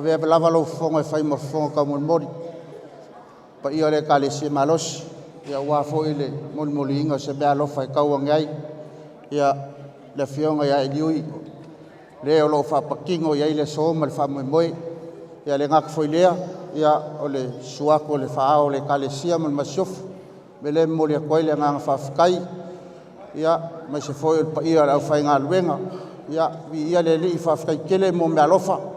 Vea lava lo fonga e fai mafonga ka mori pa ia le kale se malos ia wa fo ile moli inga se bea lo fai kau ngai ia le fionga ia liui le o lo fa pakingo ia ile so mal fa moi ia le ngak foi lea ia o le suako le fa o le kale sia mal masof bele moli ko ile nga fa kai ia mai se foi pa ia la fai nga luenga ia vi ia le li fa kai kele mo me alofa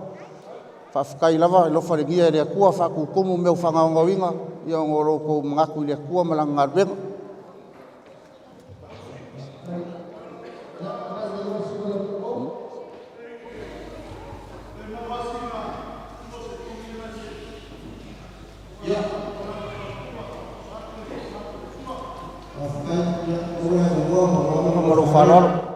Fafkai lava lo faringia le kua fa ku kumu me fanga ngawinga ia ngoro ko ngaku le kua malanga ben ngoro farol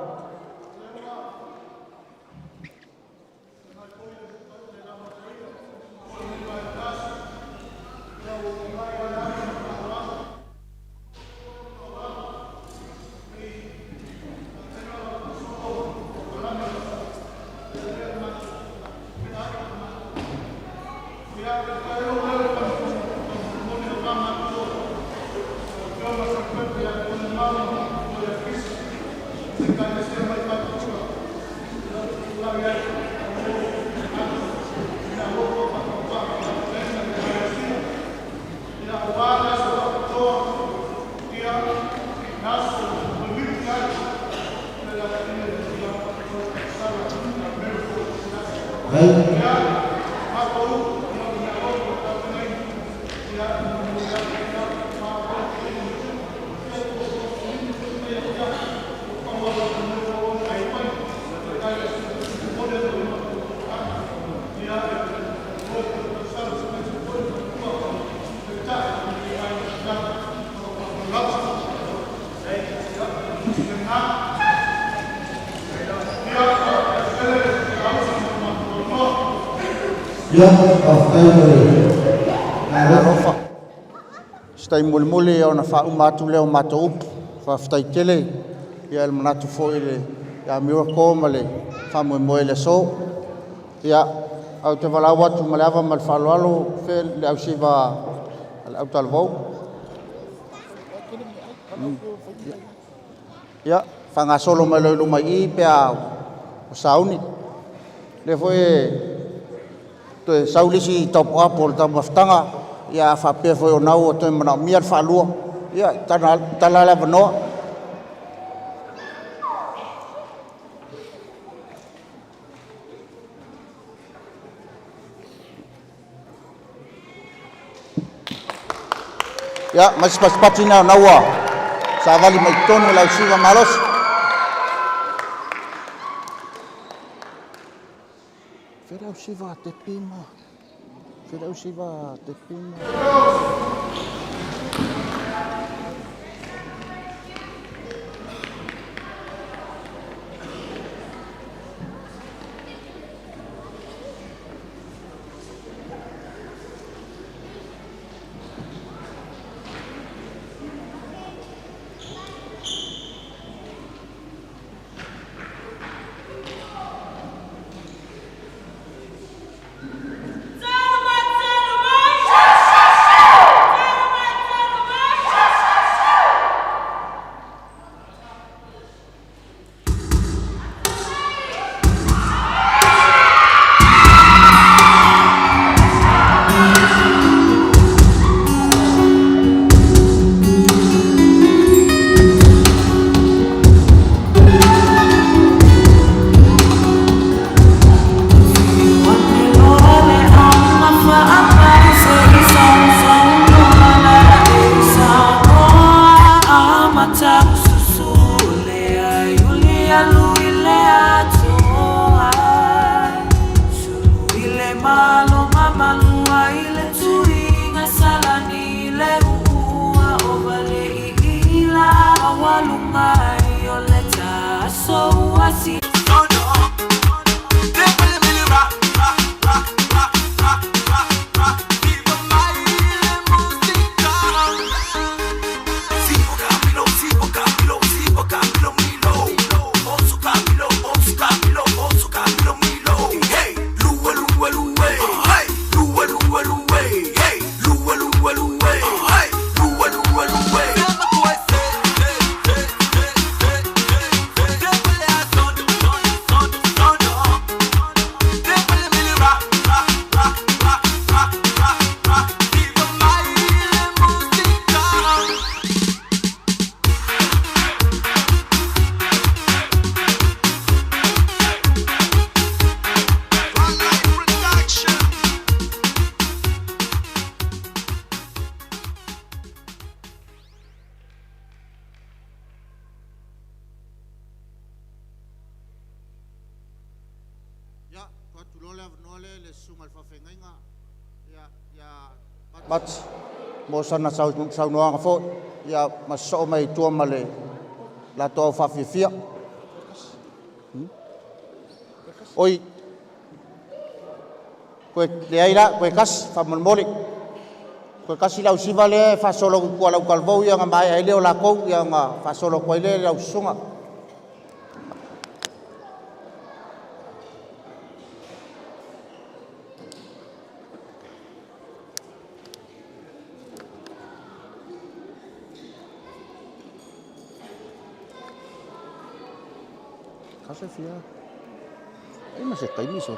Alofa. Stai mulimuli o na whaumatu leo mato upu. Whaftai tele. Ia el manatu fo ile. Ia miracle ma le whamue moe le so. Ia au te walau atu ma le awa ma le whaloalo. Whe le au siwa au talavou. Ia whangasolo ma le lumai I pia o sauni. Le foe te saulisi topo apo le tamaftanga ia whapea foi o nau o te mana mia whalua ia tala lewa noa ia masipasipati na naua sa vali mai tonu lau siwa malos Fera siwa te pima Fera siwa te pima But mo sana sau noanga fo ia maso mai tua male la to fa fifia oi ko le aira ko kas fa moli ko kasi lau si vale fa solo ko lau kalvo ia nga mai ai leo la ko ia nga fa solo ko ile lau sunga khase fia ai ma se kai mi so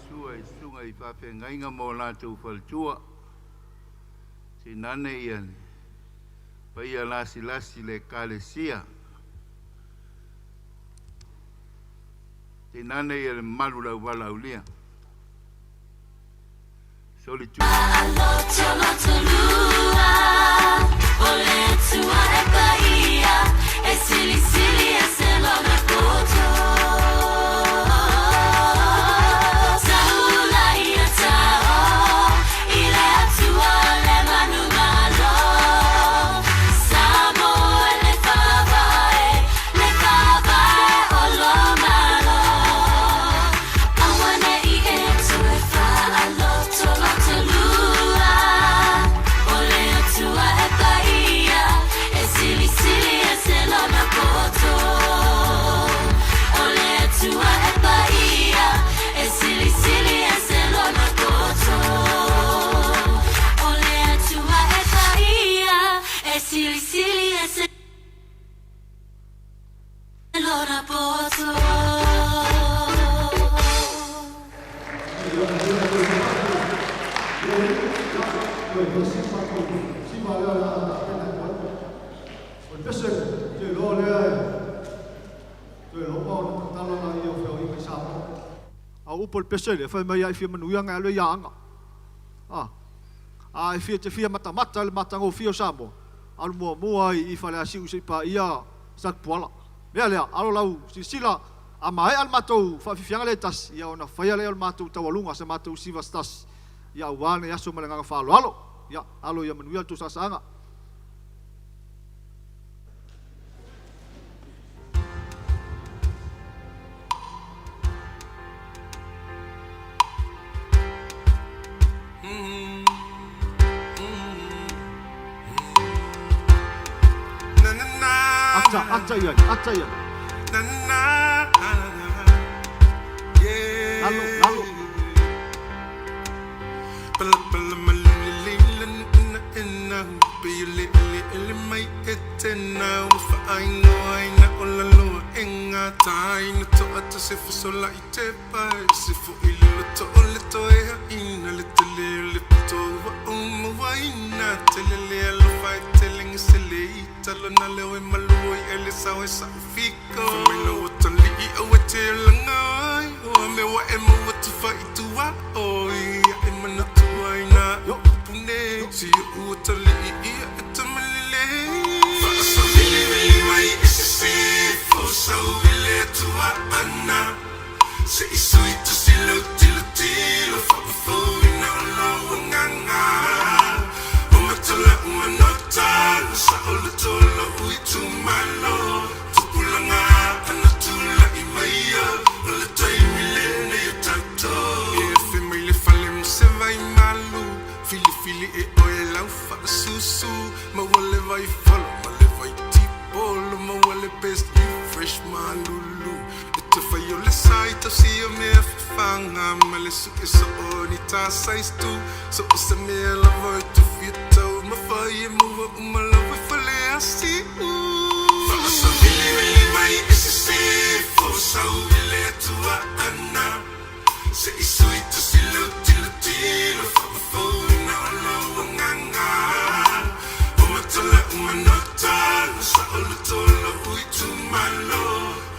Sua I sunga I whawhengainga mō lātou whaltua. Te nane ian. Paia lasi le kālesia. Te nane ia le malulau walau lia. Solitude. Pol pesele fa mai ai fia manuia nga lo yanga ai fia te fia mata le mata ngo fio sambo al mo ai I fale asi usi pa ia sak pola mea lea alo lau sila a mai al matou fa fianga le tas ia ona fa ia le al matou tawalunga se matou sivas tas ia wane ia so malanga fa alo ia alo ia manuia tu sasanga Acca yan. Lalu. Pala malililan na pili may etena fa I na olalo enga tai na to at se so la ite pa se fo ilo to ole to e ina le to wa wa ina telele lo fa telling sele talo na le malu ele sa fico me lo to li o te langai o me wa e mo to fa tu wa o e mana to ina yo pune si o to li to malile fa so really mai ese fo so ile to ana se sweet to silo tilo fo ina lo nganga o matala umanota sa olo tolo ui tu malo tu pulanga anatula imaya ole tai milene yo tato e family falem se vai malu fili e oe lau fa susu ma wale vai follow ma le vai tipo ma wale best you fresh malulu ito fa yo le sai to see you me fanga ma le su ke so oni ta size tu so se me la voi tu fito ma fa ye mo ma la voi fale asi fa so really mai esse fo so ile tu ana se sweet to silo tilo fa na lo nganga o matala umanota sa olo tolo ui tu malo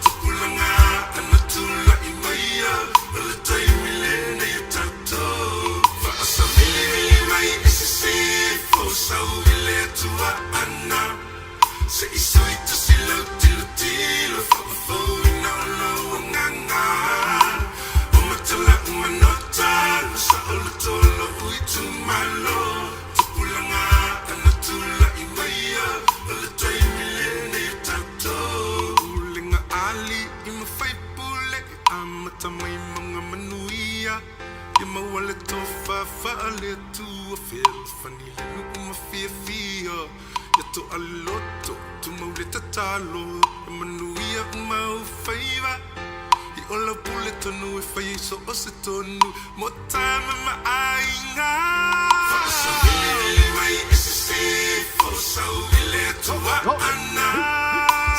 tu pulanga anatula imaya ole tai milene yo tato fa so really mai esse fo so ile tu ana se sweet to silo tilo fa na lo nganga o matala umanota sa olo tolo ui tu malo tu pulanga anatula imaya ole tai milene yo tato ulinga ali ima fai pule amata mai mga manuia ima wale tofa ale tu feel funny uma fia ya to aloto tu mauleta talo manuia uma faiva ola pule tonu e fai so ose tonu mo time ma ainga fa so really mai esse fo so ile to ana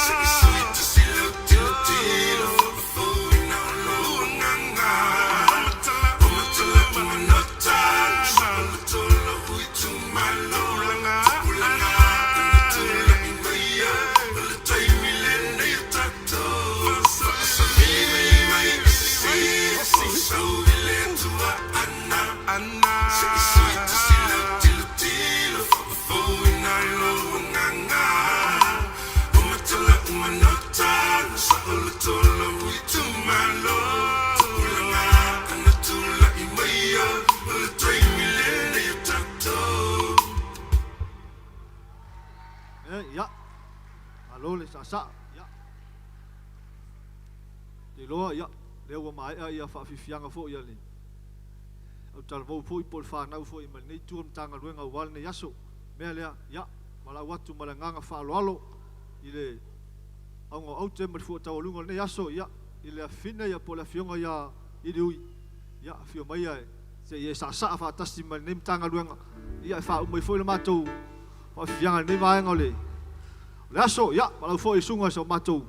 se sweet to silo tilo fo na lo nganga ya alo le sa ya te loa ya le wa mai ia fa fianga fo ia le o tal vo foi por fa na foi mal nei tu tanga luenga wal ne yaso me le ya mala watu mala nganga fa alo ile au au te mal fu tau lunga ne yaso ya ile fina ya por la fionga ya ile ui ya fio mai ya se ye sa fa tasi mal nei tanga luenga ia fa mai foi le matou fa fianga nei mai ngole le aso ya mala foi sunga so matou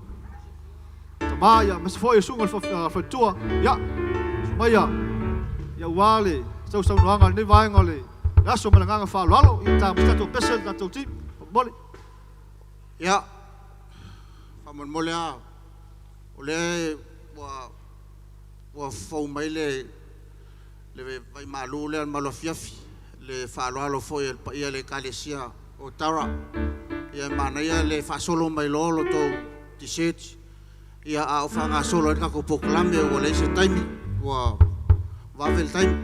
ma ya mas foi sunga fa tua ya mai ya wale so noanga ni vai ngole aso malanga fa lalo ita msta to pesel na to tim mole ya fa mole a ole wa fo mai le vai malu le malo fiafi le fa lalo foi el ia le kalesia o tara ia mana ia le fa solo mai lolo to t-shirt ia a fa nga solo ka ko proclame o le se time wa vel time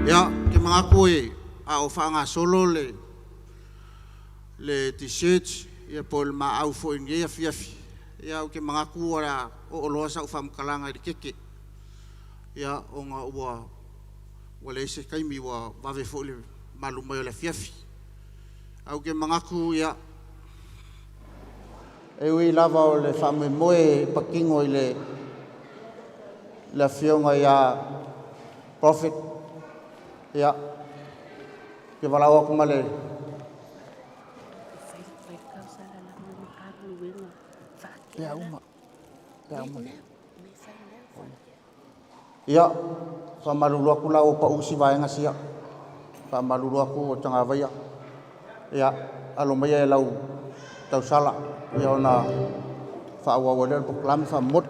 ya ke mga koe a o fa nga solo le t-shirt ia pol ma au fo in ia fiafi ia o ke mga kuara o loa sa ufam kalanga di keke ia o nga wale se kaimi wa vave fo le malu mai le fiafi au ke mga ku ia e ui lava o le fame moe pakingo i le fionga ia prophet ia ke valawa kumale ya uma ia fa malulu aku la o pa usi vai ngasia fa malulu aku o tanga vai ia alo mai e lau tau sala ia ona fa wa le proclam fa mot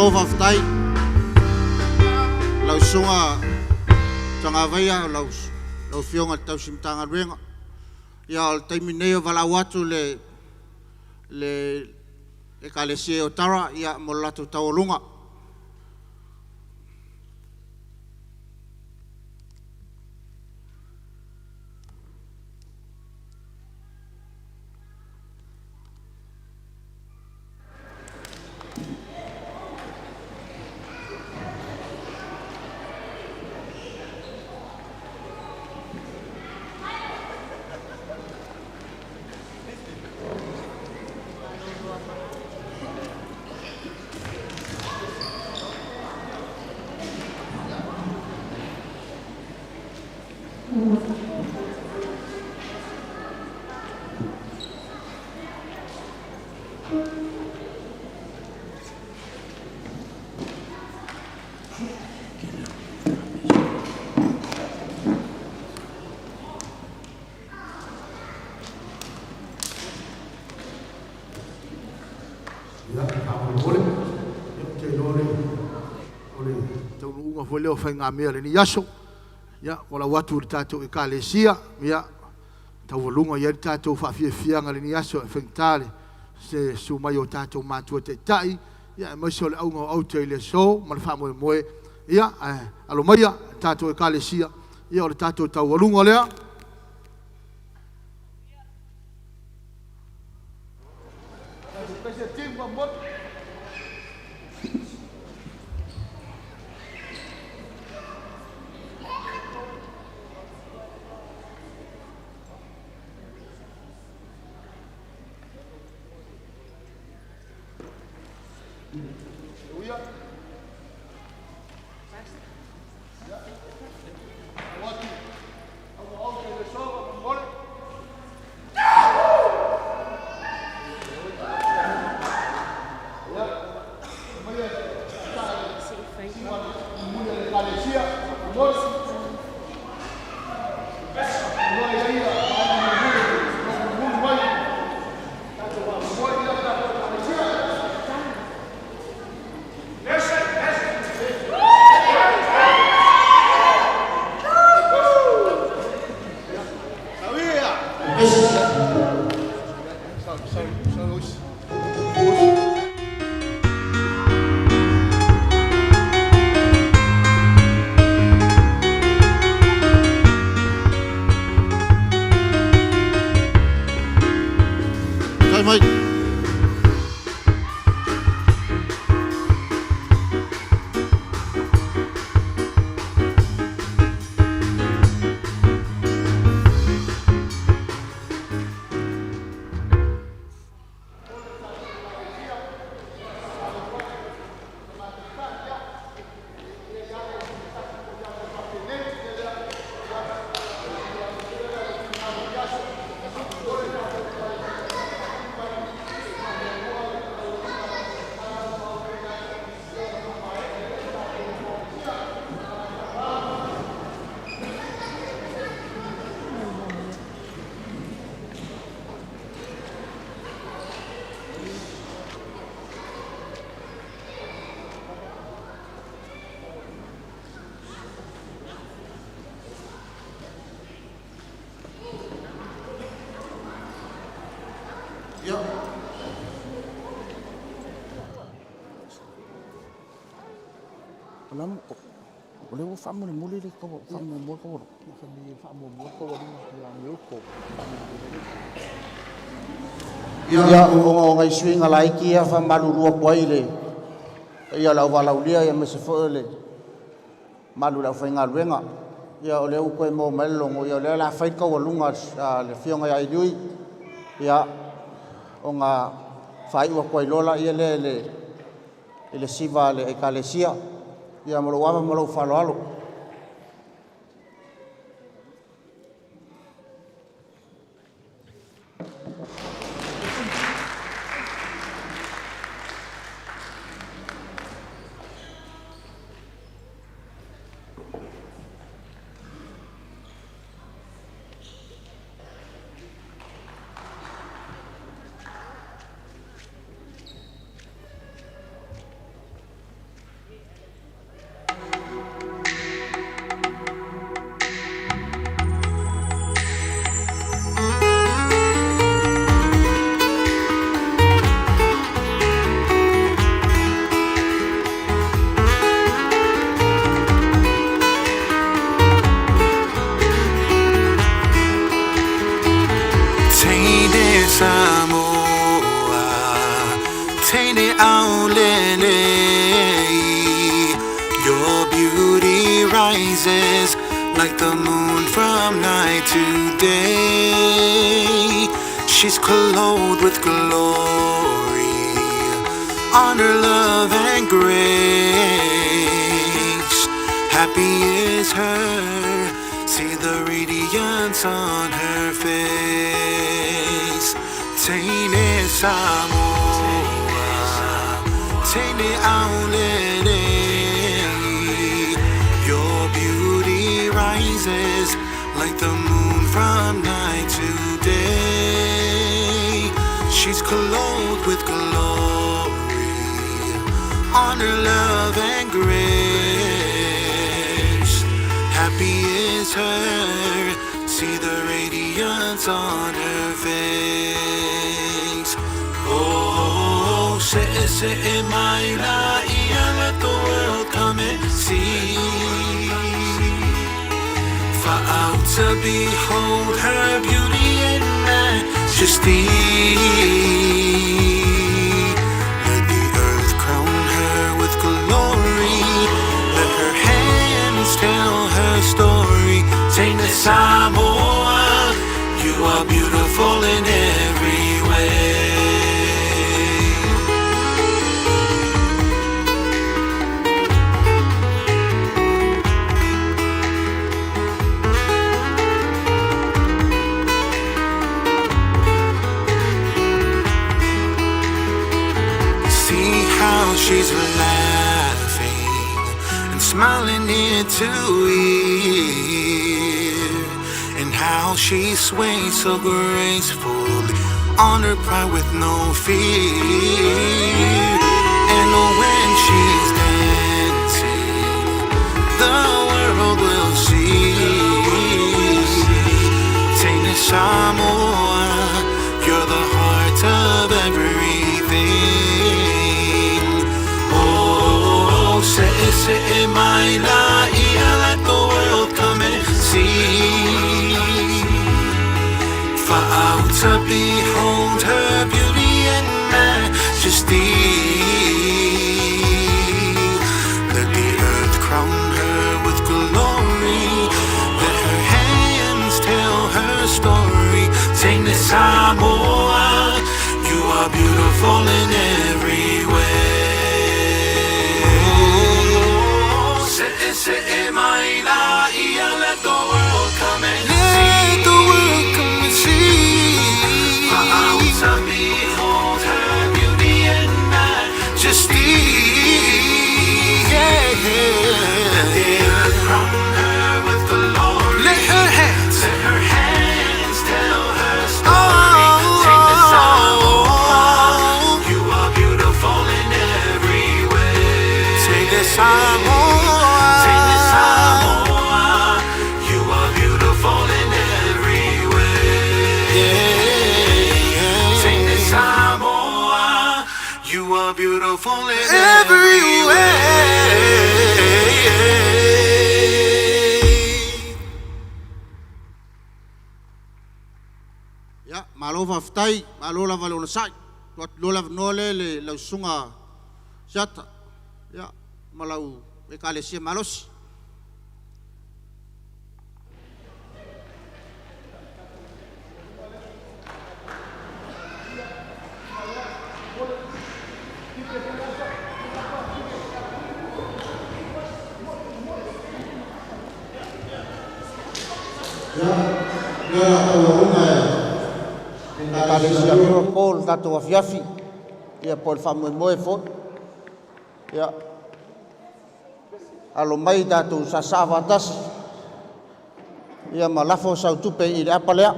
lova ftai lau sunga tanga vaia lau fionga tau simtanga ruenga ia al taimineo vala watu le kalesie o tara ia molatu taolunga Unga foi leo fai ngā mea le ni yaso. Ia, wala watu le tātou e kālesia. Ia, tau walunga ia le tātou whaafiafianga le ni yaso e whengtale. Se su mai o tātou mātua te tai. Ia, e maiso le aunga o auto i le so. Ma le whaamoe moe. Ia, alo maia, tātou e kālesia. Ia, o le tātou tau walunga lea. Lam o le famu le muli le ko famu mo ko famu mo ko la yo ko ya o ngai swinga lai ki fa malu ro poi le ya la wala ulia ya me se fo le malu la fa nga luenga ya o le ko mo melo ngo ya le la fa ko lunga le fionga ya lui ya o nga fa i ko lola ya le siva le ekalesia ia mo lo wama mo lo falo alo Your beauty rises like the moon from night to day. She's clothed with glory, honor, love, and grace. Happy is her See the radiance on her face. Taine Samoa, Taine Aulene. Your beauty rises like the moon from night to day. She's clothed with glory, honor, love, and grace. Happy is her, see the radiance on her face. Oh, say, my Laia, let the world come and see. For out to behold her beauty and majesty. Let the earth crown her with glory. Let her hands tell her story. Taina Samoa, you are beautiful in every way. She's laughing and smiling ear to ear, and how she sways so gracefully on her pride with no fear. And when she's dancing, the world will see. Taina Samoa, you're the heart of everything. Say, my Laia, let the world come and see. For out to behold her beauty and majesty. Let the earth crown her with glory. Let her hands tell her story. Taina Samoa, you are beautiful in every way. Say, my Laia, let the world come and see. Let the world come and see. For out to behold her beauty and majesty. Yeah. Let the earth crown her with glory. Let her hands tell her story. Take the Samoa, you are beautiful in every way. Take the Samoa. Beautiful in every way. Ya, malova ftai, malola valona sai. Tuat lola nole le lausunga jata. Ya, malau ekalesia malos. Kalesia Paul tato afiafi ia Paul famoe fo ia alo mai tato sasava tas ia malafo sautupe i le apalea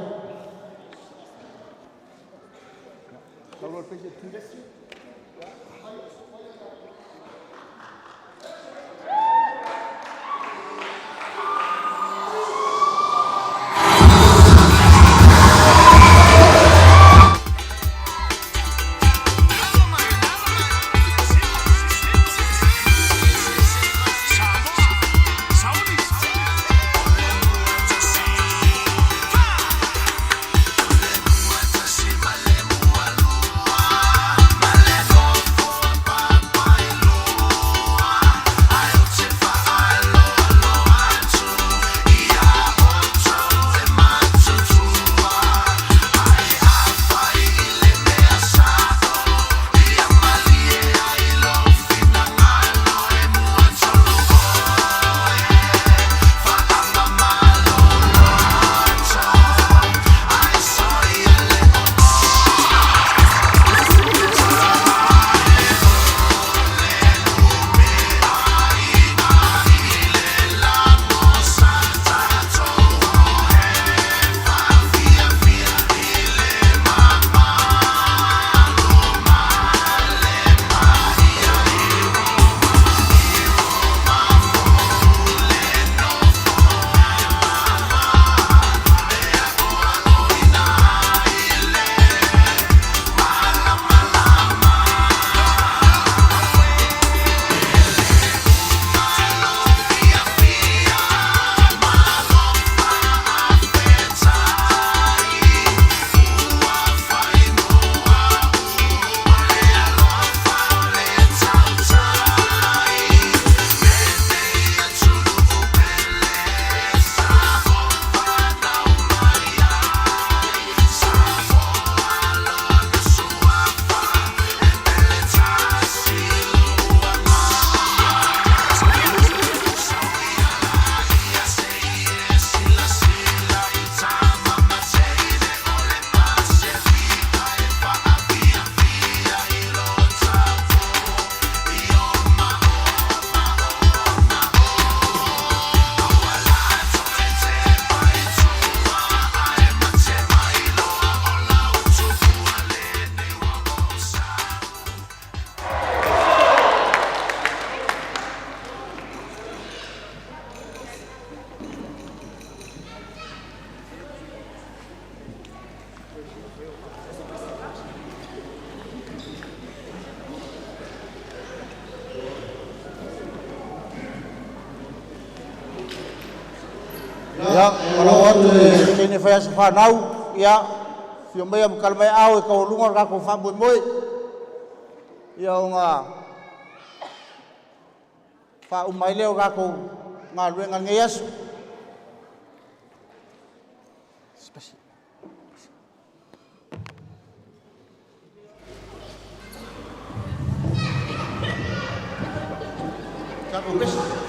Ya, kalau waktu ini saya sepanau, ya, yang bayar kalau bayar awal kau lungar aku faham boy, ya nga, faham umai leo aku ngaluin ngan ngeyas. Spesial. Jangan lupa.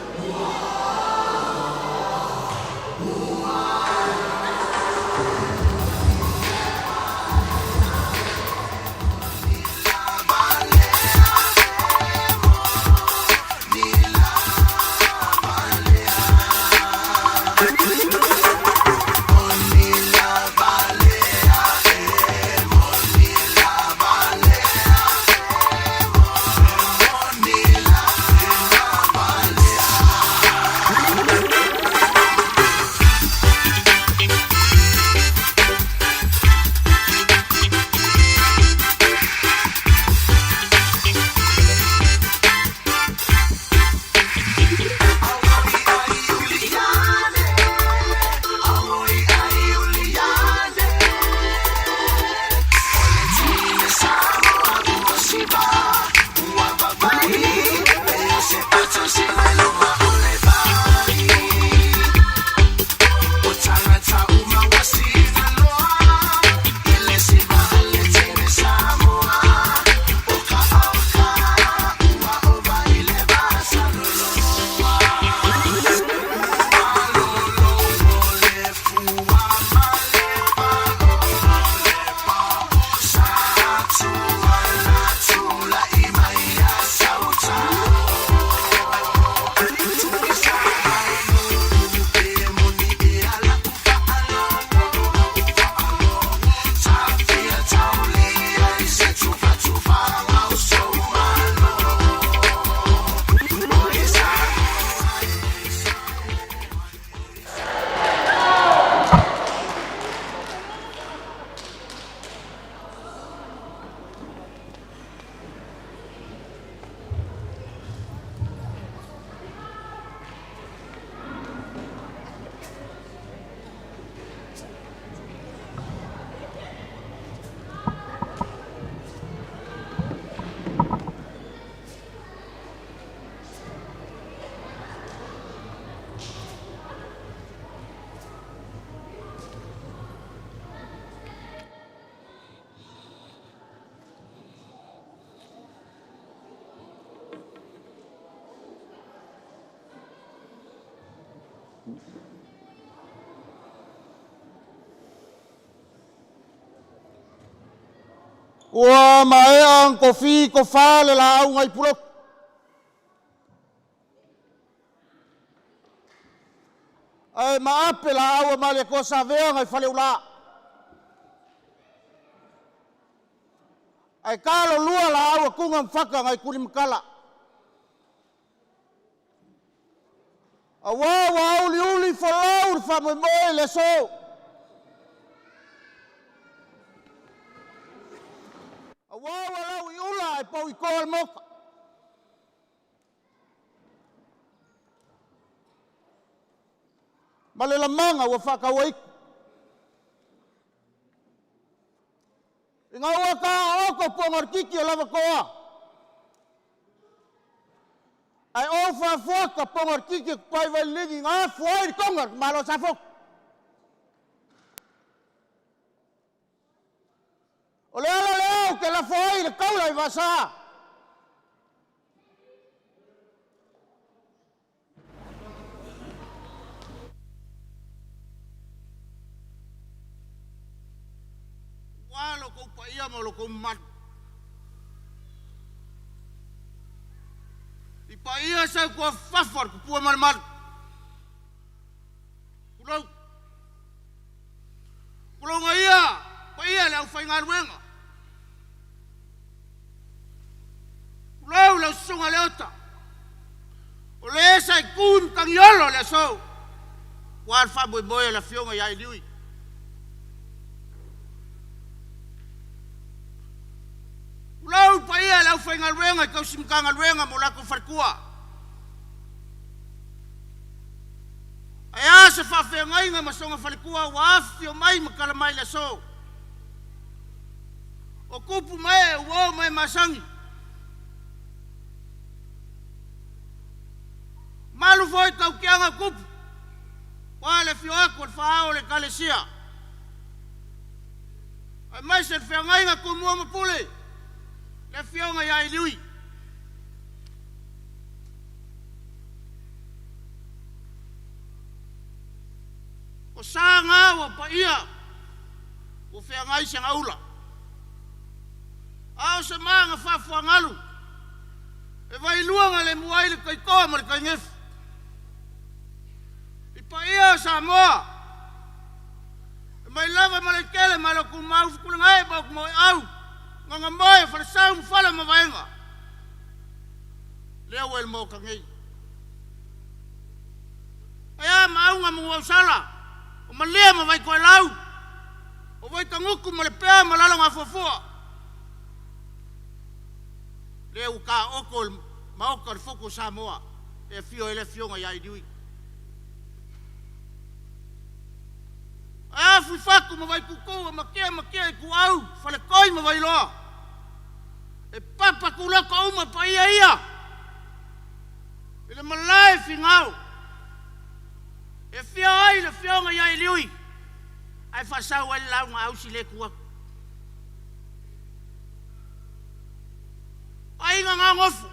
Ua mai ang kofi kofa le la ngai pulok. Ai maape la awa male ko sa vea ngai fale ula. Ai kalo lua la awa kunga mfaka ngai kulim kala. Awa wa uli falau fa mo le so. Awa lau iula ai pau I kol moka. Male la manga wa whakawai. Inga ua ka oko pongar kiki lava koa. Ai ofa foka pongar kiki pai vai ligi ngā fuai kongar malo safok. O leo la leo ke la fuai le kaula I vasa. Walo ko pa iya mo lo ko mat. Di pa iya sa ko fafar ko pu man mat. Kulo ngaya pa iya le au fai ngal wenga. Kulo la sunga leota. O le sa kun tang yolo le so. Wal fa boy boy la fionga ya liui. Lau pa ia lau fai ngalwenga kau simka ngalwenga mo lako farkua. Aya se whawhengai ngā masonga whalekua wafio mai makala mai la so. O kupu mai uo mai masangi. Malu foi kau kianga kupu. Wale fio aku al whaao le kalesia. Ai mai se whengai ngā kumua mapule. Le fio ngā iai liui. O sa ngā wa pa ia. O whengai se ngaula. Ao se maa ngā whawha ngalu. E vai luanga le muai le kai koa ma le kai ngefu. I pa ia sa moa. E mai lava ma le kele ma le kumau fukule ngai ba kumoe au. Nganga moe whare sau mwhala ma vaenga. Lea wel mo ka ngei. Ea ma au ngā mua usala. O ma lea ma vai koe lau. O vai tanguku ma le pea ma lalo ngā fuafua. Lea uka oko ma oka le foko Samoa. E fio ele fionga iai diui. Ea fui faku ma vai kukou ma kia i ku au. Fale koi ma vai loa. E papa kulaka uma pa ia. Ile malai fingau. E fio ai le fionga iai liui. Ai fasau ai lau ngā ausi le kuaku. Ainga ngā ngofu.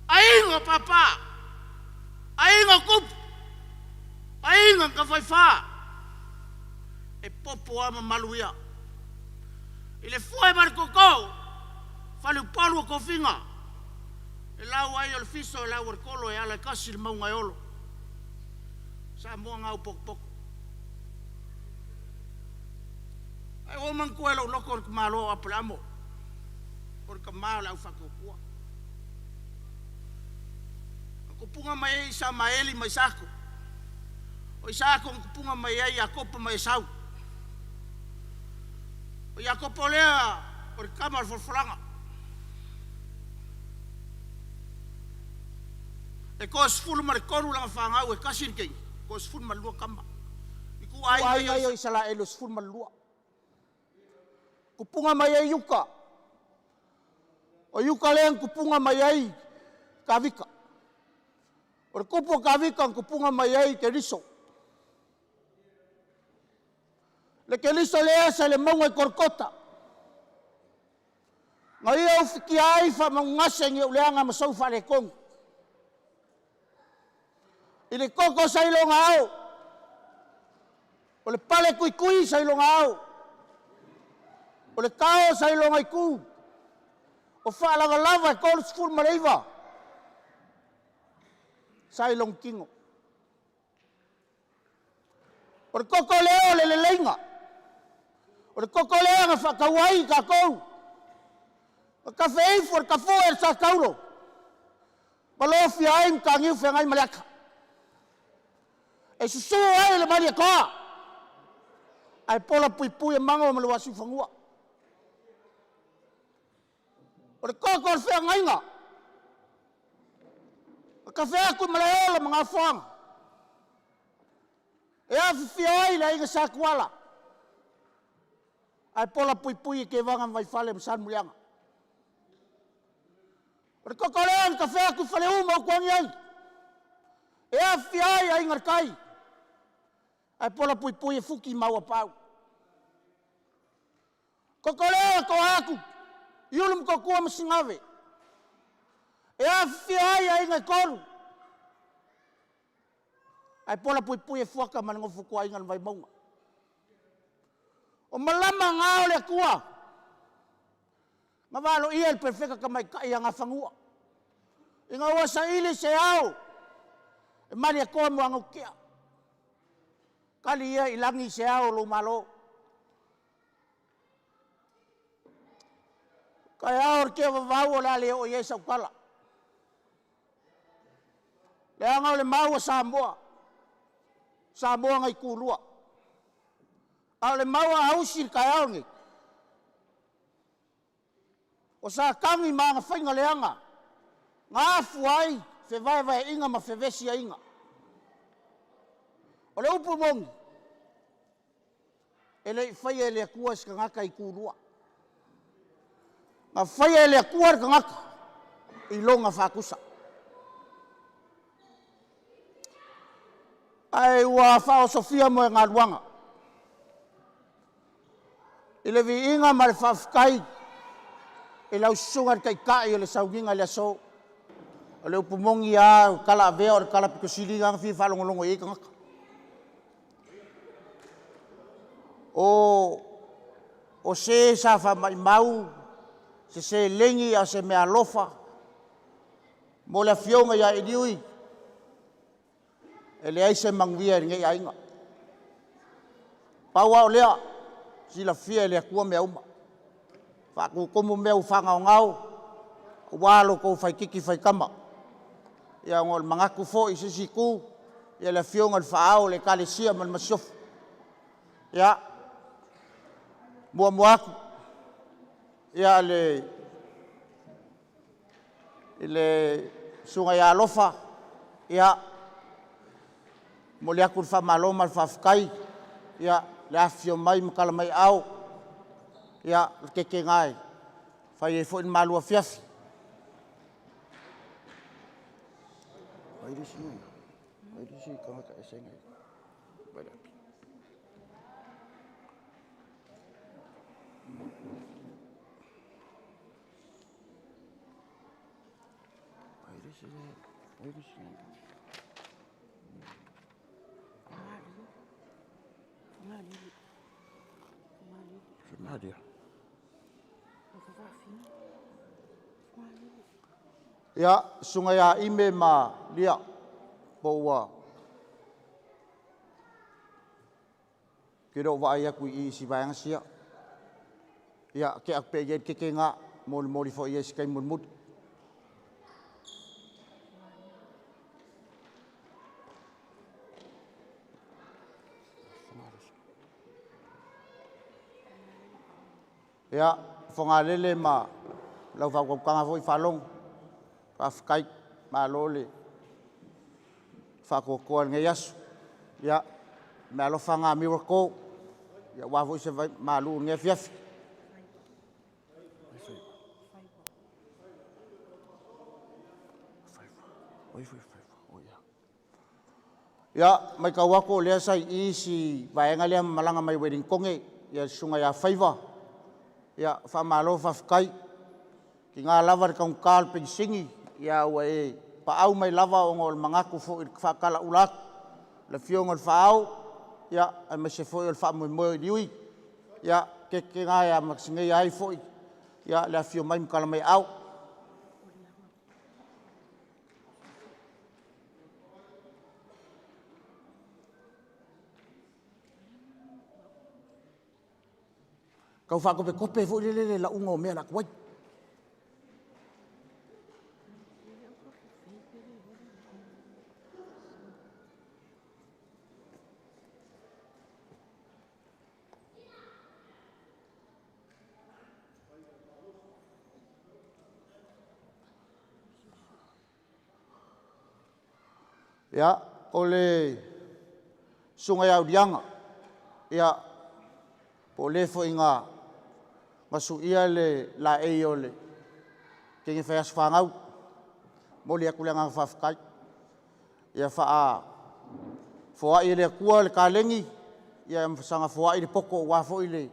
Ainga papa. Ainga kupu. Ainga ka whaiwha. E popo ama maluia. I le fua e marikou. Whale upalu a kofinga. E lau ai o le fiso e lau arkolo e ala kasi le maunga e olo. Sa mua ngau pokpoko. Ai o man koe lau loko orka malo apale amo. Orka maa lau whakokua. Ako punga mai ei sa maeli mai sako. O isako ang kupunga mai ei akopa mai sau. O i akopa lea ori kamar forfolanga. E ko sfulu mare koru langa whangau e kasi ni kei. Ko sfulu mare lua kama. Iku ai ai o isala elo sfulu mare lua. Kupunga mai ei yuka. O yuka leang kupunga mai ei kawika. O kupu kawika ang kupunga mai ei keriso. Le keriso lea sa le maunga i korkota. Ngai au fiki ai wha maungaseng i o leanga masau whare kongu. I le koko sa ilonga au. O le pale kui sa ilonga au. O le kao sa ilonga i ku. O whaalanga lava e kōru sifuru mareiva. Sa ilong kingo. O le koko leo le leinga. O le koko leo nga whakawai ka kou. O ka wheifu o le ka fōe sa kauro. Malofi ai mka ngiu whengai maleaka. E susu ai le mari koa. Ai pola pui e manga o malawasi whangua. O le koko o le whengai nga. O ka wheaku malaola mga whanga. E a whiwhia ai la inga sa kuala. Ai pola pui e ke wanga mai whale msan mulianga. O le koko leon ka wheaku whale uma o kuangi ai. E a whiwhia ai a inga kai. Ai pola pui e fuki maua pau. Koko leon ko aku. Iulum ko kua masingave. E a whiwhia ai a inga koru. Ai pola pui e fuaka manangofu kua inga vai maunga. O malama ngao le kua. Mawalo ia el perfeka ka mai kai anga whangua. Inga ua sa ili se au. E mari a koa mua ngaukia. Kali ia ilangi se au lo malo. Kai au ke vavau o la le o iesa ukala. Le anga o le mau o Samoa. Samoa ngai kulua. Au le mau a ausir kai au ngi. O sa kangi maa nga whainga leanga. Ngā fuai, fe vai inga ma fe vesi a inga. O le upu mongi. E le whai e le akua ska ngaka I kūrua. Ngā whai e le akua ka ngaka I longa whakusa. Ai ua whao Sofia mo e ngā ruanga. I le vi inga ma le whawhikai. I lau sunga kai kai o le sauginga le aso. O le upu mongi a kala avea o le kala pikosili ngā whia whalongolongo e ka ngaka. O se sa wha mai mau, se lengi a se mea lofa, mo le fionga ia iliui, e le aise mangvia e ngei ainga. Paua o lea, si la fia e le akua mea uma. Whaku komu mea ufanga o ngau, walo kou whai kiki whai kama. Ia ngol mangaku fo I sisi ku, ia le fionga le whaao le kalesia man masiofu. Ia, mua muaku, ia le sunga ia alofa, ia mo le aku le whamaloma le whawhikai, ia le afio mai makala mai au, ia le keke ngai, whai e fo in malua fiafi. Wairisi kangaka e sengai. Wairisi. Ya, sungai ya ime ma lia bawa. Kira wa aku I si bayang sia. Ya, ke ak pe yen ke nga mol fo yes kai mut. Ya, fongalele ma lau fa ko kanga foi falong. Ka kai ma lole. Fa ko ko ngai yasu. Ya, ma lo fanga miracle. Ya wa foi se ma lu ngai fiaf. Ya, mai ka wako le sai isi vaenga le malanga mai wedding konge ya sunga ya faiva. Ya fa malo fa kai. Ki ngā lava ka kal pe singi ya we pa au mai lava o ngol mangaku fo fa kala ulat. Le fionga fa au ya me se fo el fa mo liui. Ya ke nga ya maksinga ya ai fo. Ya le fio mai kala mai au. Kau fa ko pe kope fo le la ungo me la kwai. Ya, ole sungai au dianga. Ya, ole fo inga masu ia le la e ole. Ke fa as fangau. Moli aku lenga fa kai. Ya fa a fo ai le ku le kalengi. Ya sanga fo ai le poko wa fo ile.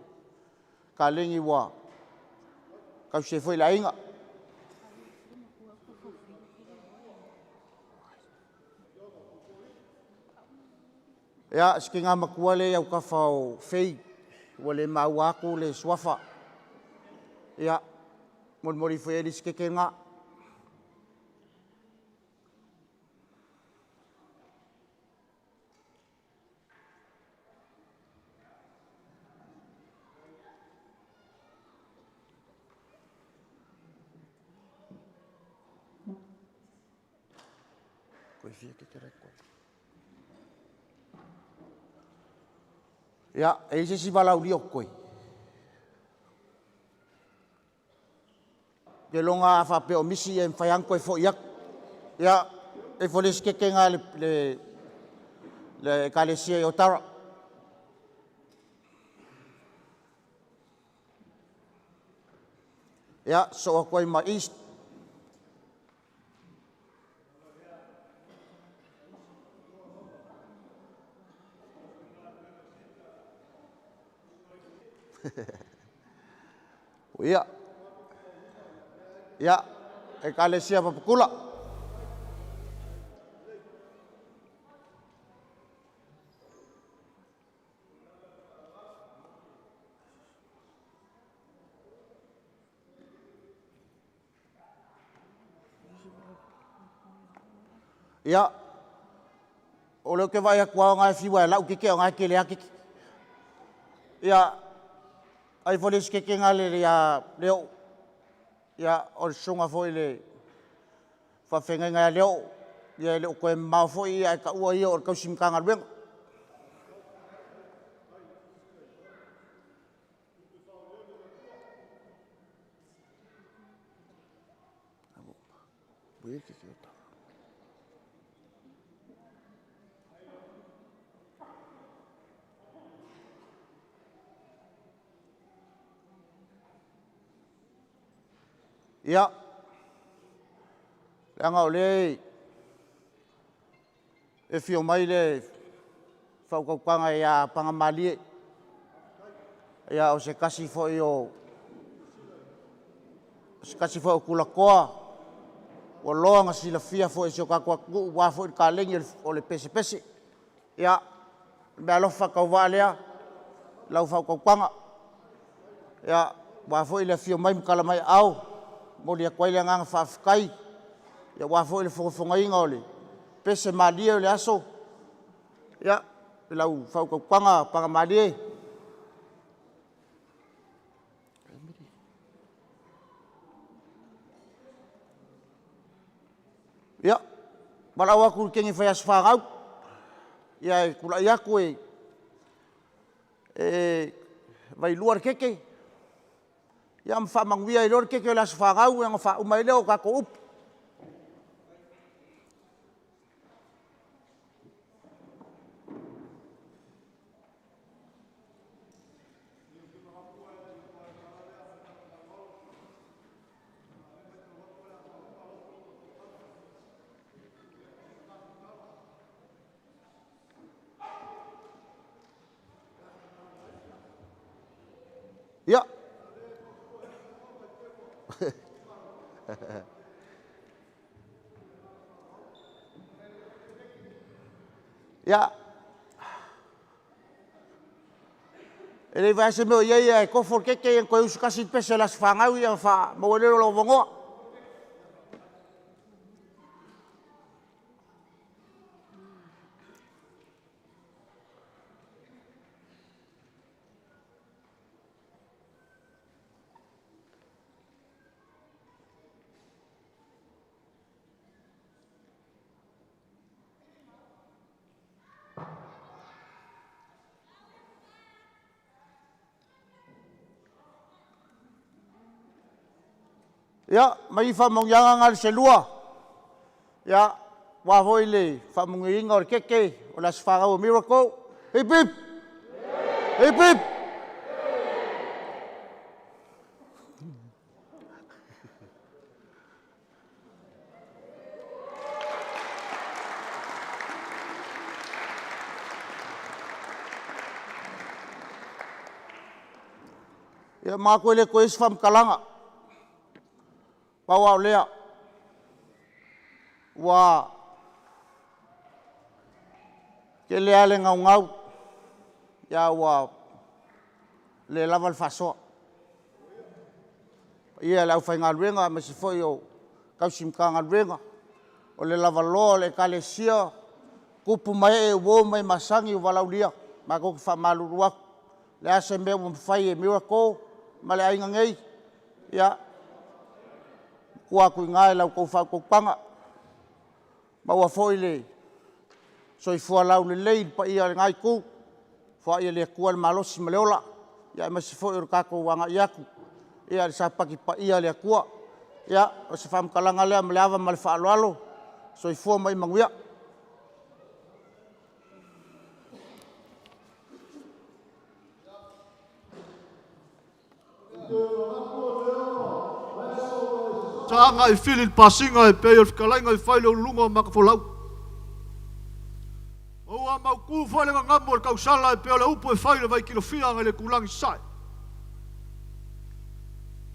Kalengi wa. Ka se fo la inga. Ya, skinga makuale au ka fao fei. Wale mau aku le swafa. Ya, mori foi eles que nga. Coisinha que quer Ya, ese si va la uri okoi. Ke longa fa pe o misi en fayang koe fo yak. Ya, e foles ke nga le ekalesia i Otara. Ia, so a koe ma East. Ia. Ia, ekalesia Papakula. Ia, o leo ke vai a kua o ngai whiwa e lau kike o ngai kele akiki. Ia, ai whalis keke ngā le leo. Ia, o le sunga fwoi le whawhengai ngai leo. Ia, leo koe mau fwoi ia e ka ua ia o le kausimkanga ruenga. Ia, le anga o le e fio mai le whaukaupanga ia Pangamalie. Ia o se kasi fwoi o Kulakoa. O loanga sila fia fwoi se o kakuaku wa fwoi ka lengi o le pese pese. Ia, me alofa kauwa lea, lau whaukaupanga. Ia, wa fwoi le fio mai mkala mai au. Mo le kwai le nganga whaafikai. Ia wafo le whongainga o le pese malie o le aso. Ia, lau whaukapanga Pangamalie. Ia, malau aku kengi whai aswhangau. Ia, kula ia koe vai luar keke. Ia mwhamangwia i lor keke o le aswhangau, ia ngā umai leo kako upu. Ia. Ia. Ele vai se meu ia e kofor keke en koe uskasi pese las fangau ia fa moelero lo vongoa. Ia, mai whamonganga ngā se lua. Ia, wafoi le whamongiinga o le keke o las whangau o Miracle. Hip hip! Hip hip! Ia, mā koe le koe iswam kalanga. Pau au lea, wa ke lea le ngau, ia wa le lava le whasoa. Ia lau whai ngā ruenga, me si fwoi o kausimka ngā ruenga, o le lava loa, le kalesia, kupu mai e uo mai masangi o walau lia, ma koki whamaluru aku, le ase mea mwhai e Miracle, ma le ainga ngei, ia, kua kui ngai lau kou whakopanga. Maua fwoi le soi fua lau le lei pa ia le ngai kou. Fua ia le kua le malosi maleola. Ia masi fwoi ur kako wanga iaku. Ia le sapaki pa ia le kua. Ia o se whamkalanga lea male awa male whaaloalo. Soi fua mai manguia. tanga I filin pasinga e pe o kalainga I fai lo lungo makafolau. O a mau ku fai le ngamo ka usala e pe o upo e fai le vai kilo fia ngale kulang sai.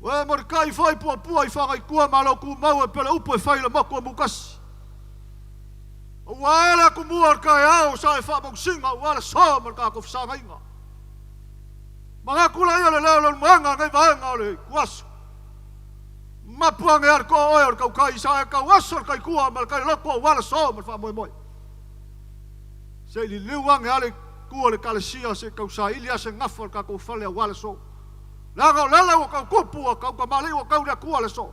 Wa mo kai fai po I fai ku malo ku mau e pe o upo e fai le mako mukas. O wala ku muar kai au sai fa mo singa wala so mo ka ko sa ngai. Mga kulay ole leo manga ngai vaenga ole kuaso. Mapuang e arko oi or kau kai sa ka wasor kai kua mal kai loko wala so mal fa moi moi. Se li liwang e ale kua le kalesia se kau sa ilia se ngafor ka ko fale wala so. Laga lala o kau kupu o kau ka mali o kau le kua le so.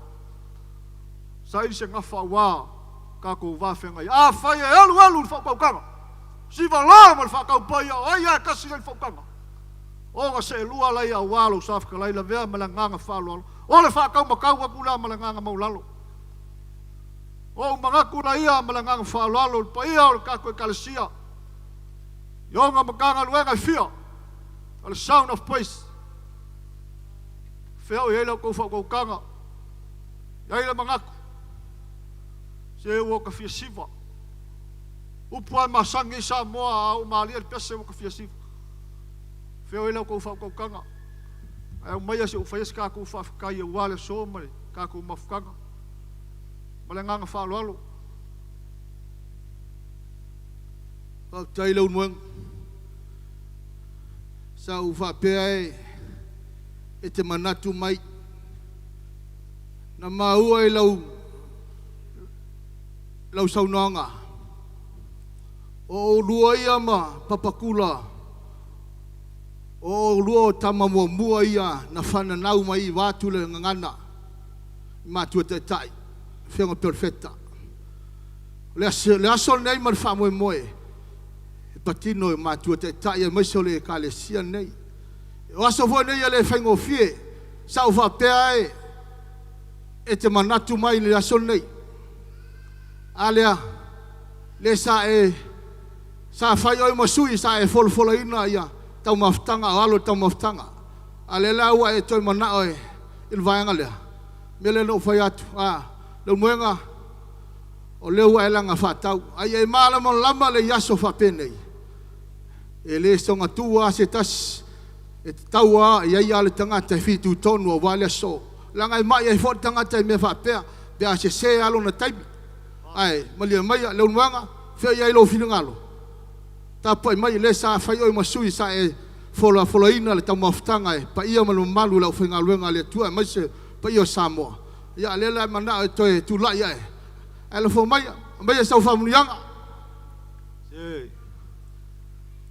Sa ili se ngafa wa ka ko va fenga. A fa ye alu fa kau kanga. Si va la mal fa kau pa ya ai ya kasi le fa kanga. O ga se lua lai a walo saf ka lai la vea malanganga falo. O le fa kau makau wa kula malanganga maulalo. O mga kula ia malanganga falo pa ia o ka ko kalesia. Yo nga makanga luenga fia. The sound of praise. Feo yelo ko fa ko kanga. Yaila mga ku. Se wo ka fia siva. Upuan masangi sa moa o malia pese wo ka fia siva. Feo ila ko fa ko kanga. Ai mai se o fais ka ko fa ka ye wale so mai ka ko mafkanga. Malanga fa lo. Ka tai lo nuang. Sa u fa pe ai e te manatu mai. Na mau ai lau saunanga. O lua ia ma papakula. O luo tama mua ia na whana nau mai wātule ngangana mātua te tai whenga perfecta le aso nei mar wha moe e patino e mātua te tai e maiso le ka le sia nei o aso fo nei le whengo fie sau wha pea e te manatu mai le aso nei alea le sa whai oi masui sa e folfola ina ia tau maftanga alo tau maftanga alela wa e toi mana oi il vaenga le mele no fai atu le muenga o le wa elanga fa tau ai e mala mo lama le yaso fa pene ele songa tua se tas e tau ia ia le tanga te fitu tonu o vale so langa i mai e fo tanga te me fa pea be a se alo na tai ai mali mai le muenga fe ia lo filingalo Tapai mai le sa fai oi masui sa e fola ina le tau maftanga e pa ia malu lau whenga luenga le tua mai se pa ia Samoa. Ia le la mana e toi tu la ia e. Ele fo mai e sau whamunianga. Se.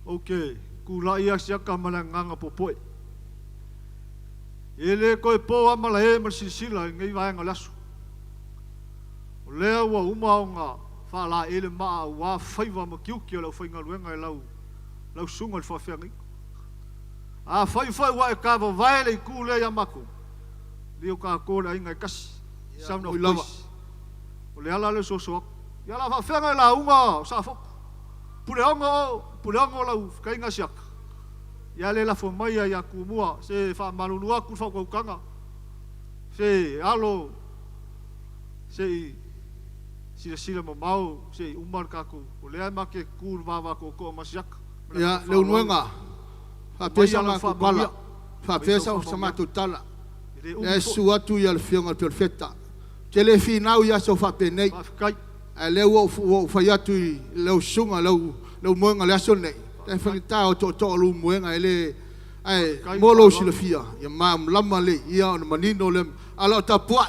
Okay, ku la ia siaka malanganga popoi. Ele koe po amala e malsisila ngai vaenga lasu. O lea ua umaonga fa la ele ma wa faiva ma kiuki la fainga luenga lau sunga le fafengi a fai wa e ka vai le ku le ya mako dio ka ko la inga kas sound of voice o le ala le so ya la fafenga la unga sa fo puleongo lau ka inga siak ya le la fo mai ya ku mua se fa malunua ku fa ko kanga se alo se sila mau se umar kaku o le ma ke kur va ko masiak ya le unuenga fa pesa ma ku pala fa pesa o sama tutala le suatu ya le fionga perfecta tele finau ya so fa penei le wo fa ya tu le sunga le muenga le sonne te fa ta o to lu muenga ele ai molo silafia ya mam lama le ya on manino le ala ta pua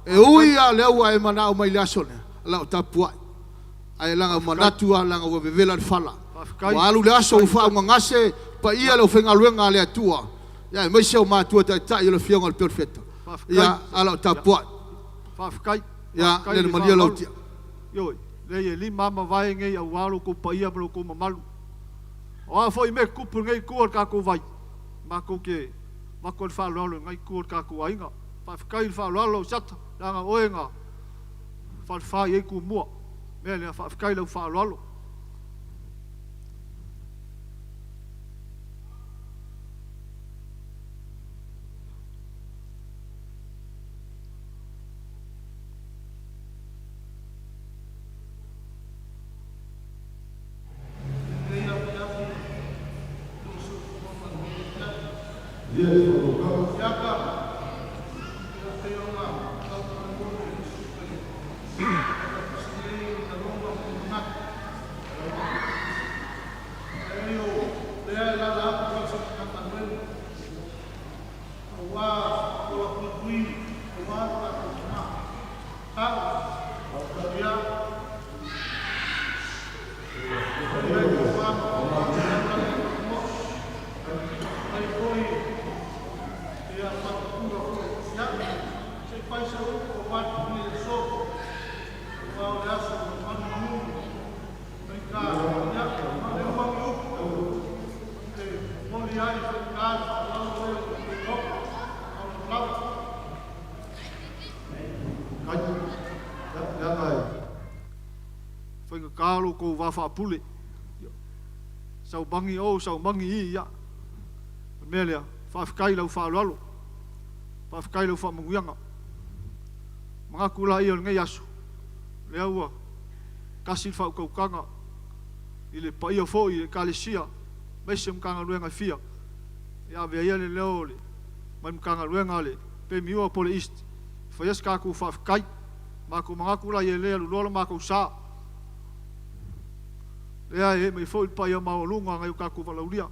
e uia le wa e mana o mai le sonne la tapua ai langa manatua langa wo bevela fala wa alu le aso fa ngase pa ia lo fenga luenga le tua ya mai se o matua ta le fionga perfecta ya ala tapua fa kai ya le malia lo tia yo le li mama vai ngai au alu ko pa ia bro ko malu o foi me kupu ngai ko ka ko vai ma ko ke ma ko fa lo ngai ko ka ko ainga fa kai fa lo sat langa oenga fa ye ku mua me le fa kai lo fa lo Kalo ko wafa pule sau bangi o sau bangi I ya melia fa kai lau fa lalo fa kai lau fa mungianga mga kula ion ngai asu lewa kasi fa ko kanga ile pa ia fo ile kalesia mesem kanga luenga fia ya ve ia le leole man kanga luenga le pe miwa pole east fa yes ka ku fa kai ma ko mga kula ia le lu ma ko sa ya e me foi pa ia maolunga ngai ka ku valauria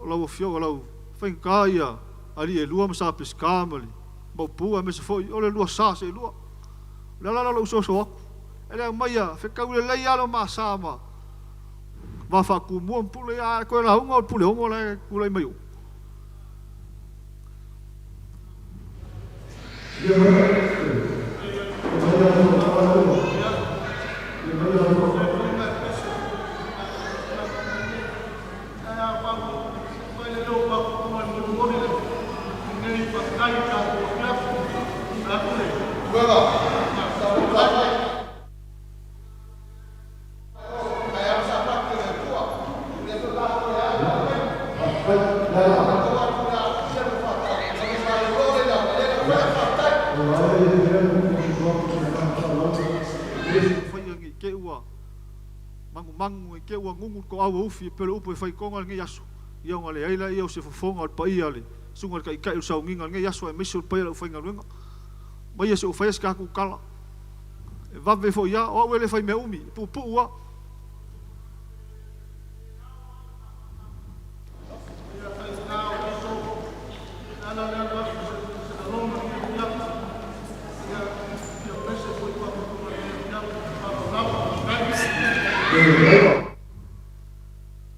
lau fio lau fenkaia ali e lua masa peskamali mau pua me se foi ole lua sa se lua la so ele mai a fe kau le lei alo ma sa ma va fa ku mo pule a ko la unga pule o le ku le mai mangu ke ua ngungu ko au ufi pelo upo fai konga nge yaso ia ngale aila ia se fofonga al pai ale sunga kai kai usau nginga nge yaso e mesul pai la fai ngalwenga mai se fai ska ku kala e va ve fo ia o wele fai me umi pu ua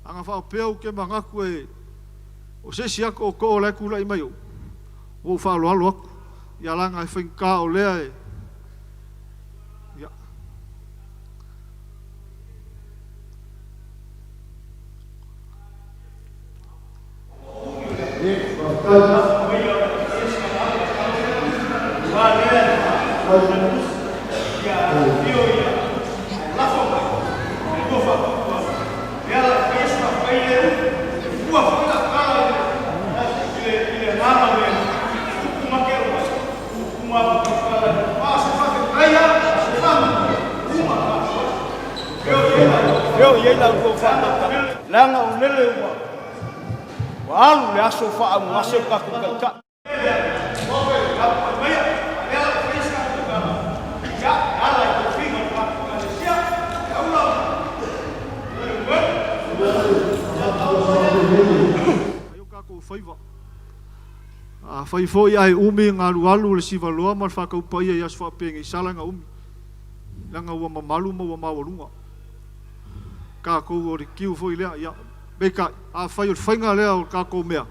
anga fa peo ke mangaku e o se sia ko le kula I mai o fa lo alo ya langa finka o le ya langa unele wa alu le aso fa au mase ka ku ka fai foi ai umi ngalu alu le siva loa mal fa ka pa ia fa pengi salanga umi langa wa mamalu ma wa mawalunga ka ko o kiu foi le ia beka a fai o fainga le o ka ko mea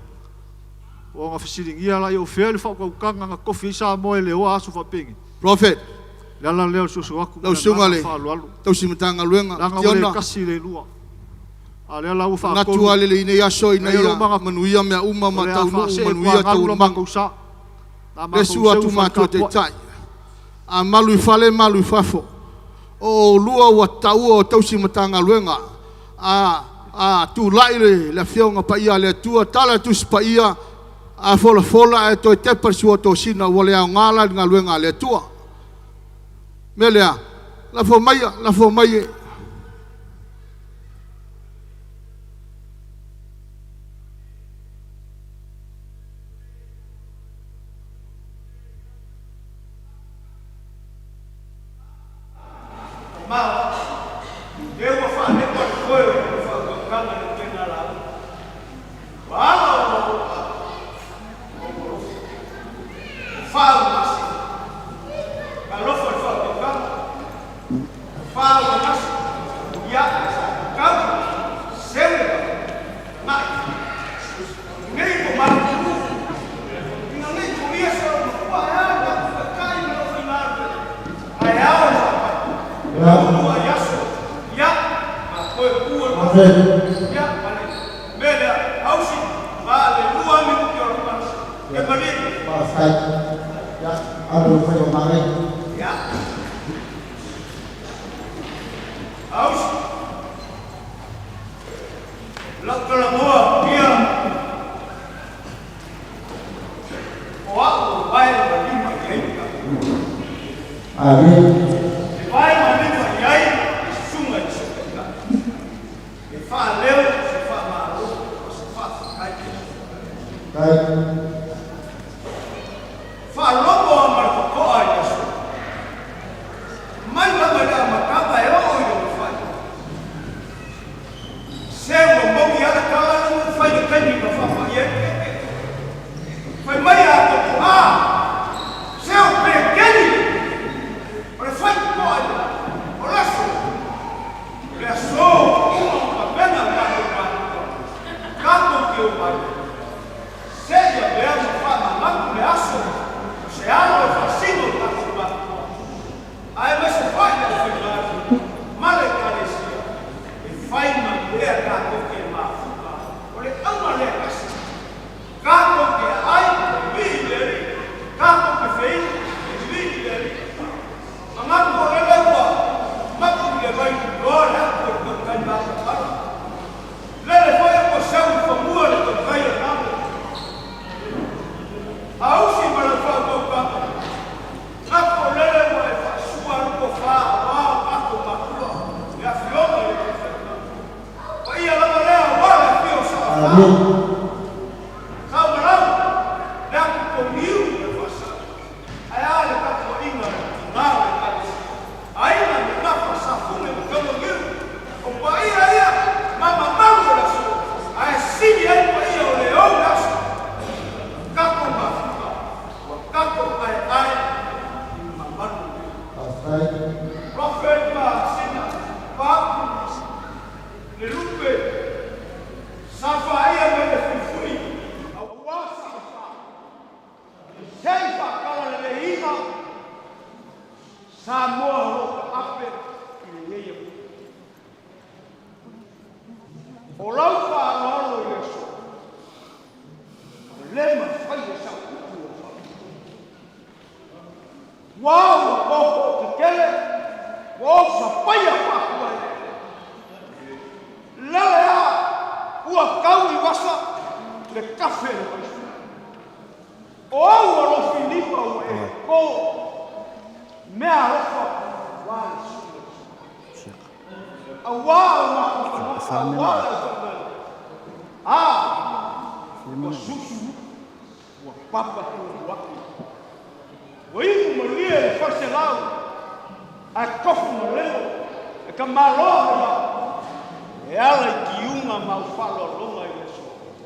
o nga fisiring ia la o fel fa ko kanga nga kofi sa mo le o asu fa pengi Prophet la le so aku lau sungale tau simatanga luenga tiona kasi le lua ale la ufa ko ngatu ale le ine yaso ina ia manuia mea uma ma tau no manuia tau mangu sa Resu atu matua te tai a malu fale malu fafo o lua ua tau o tausi matanga luenga tu lai le fionga pa ia le tua tala tu pa ia a fola e to te persua to sina wale a ngala nga luenga le tua melea la fo mai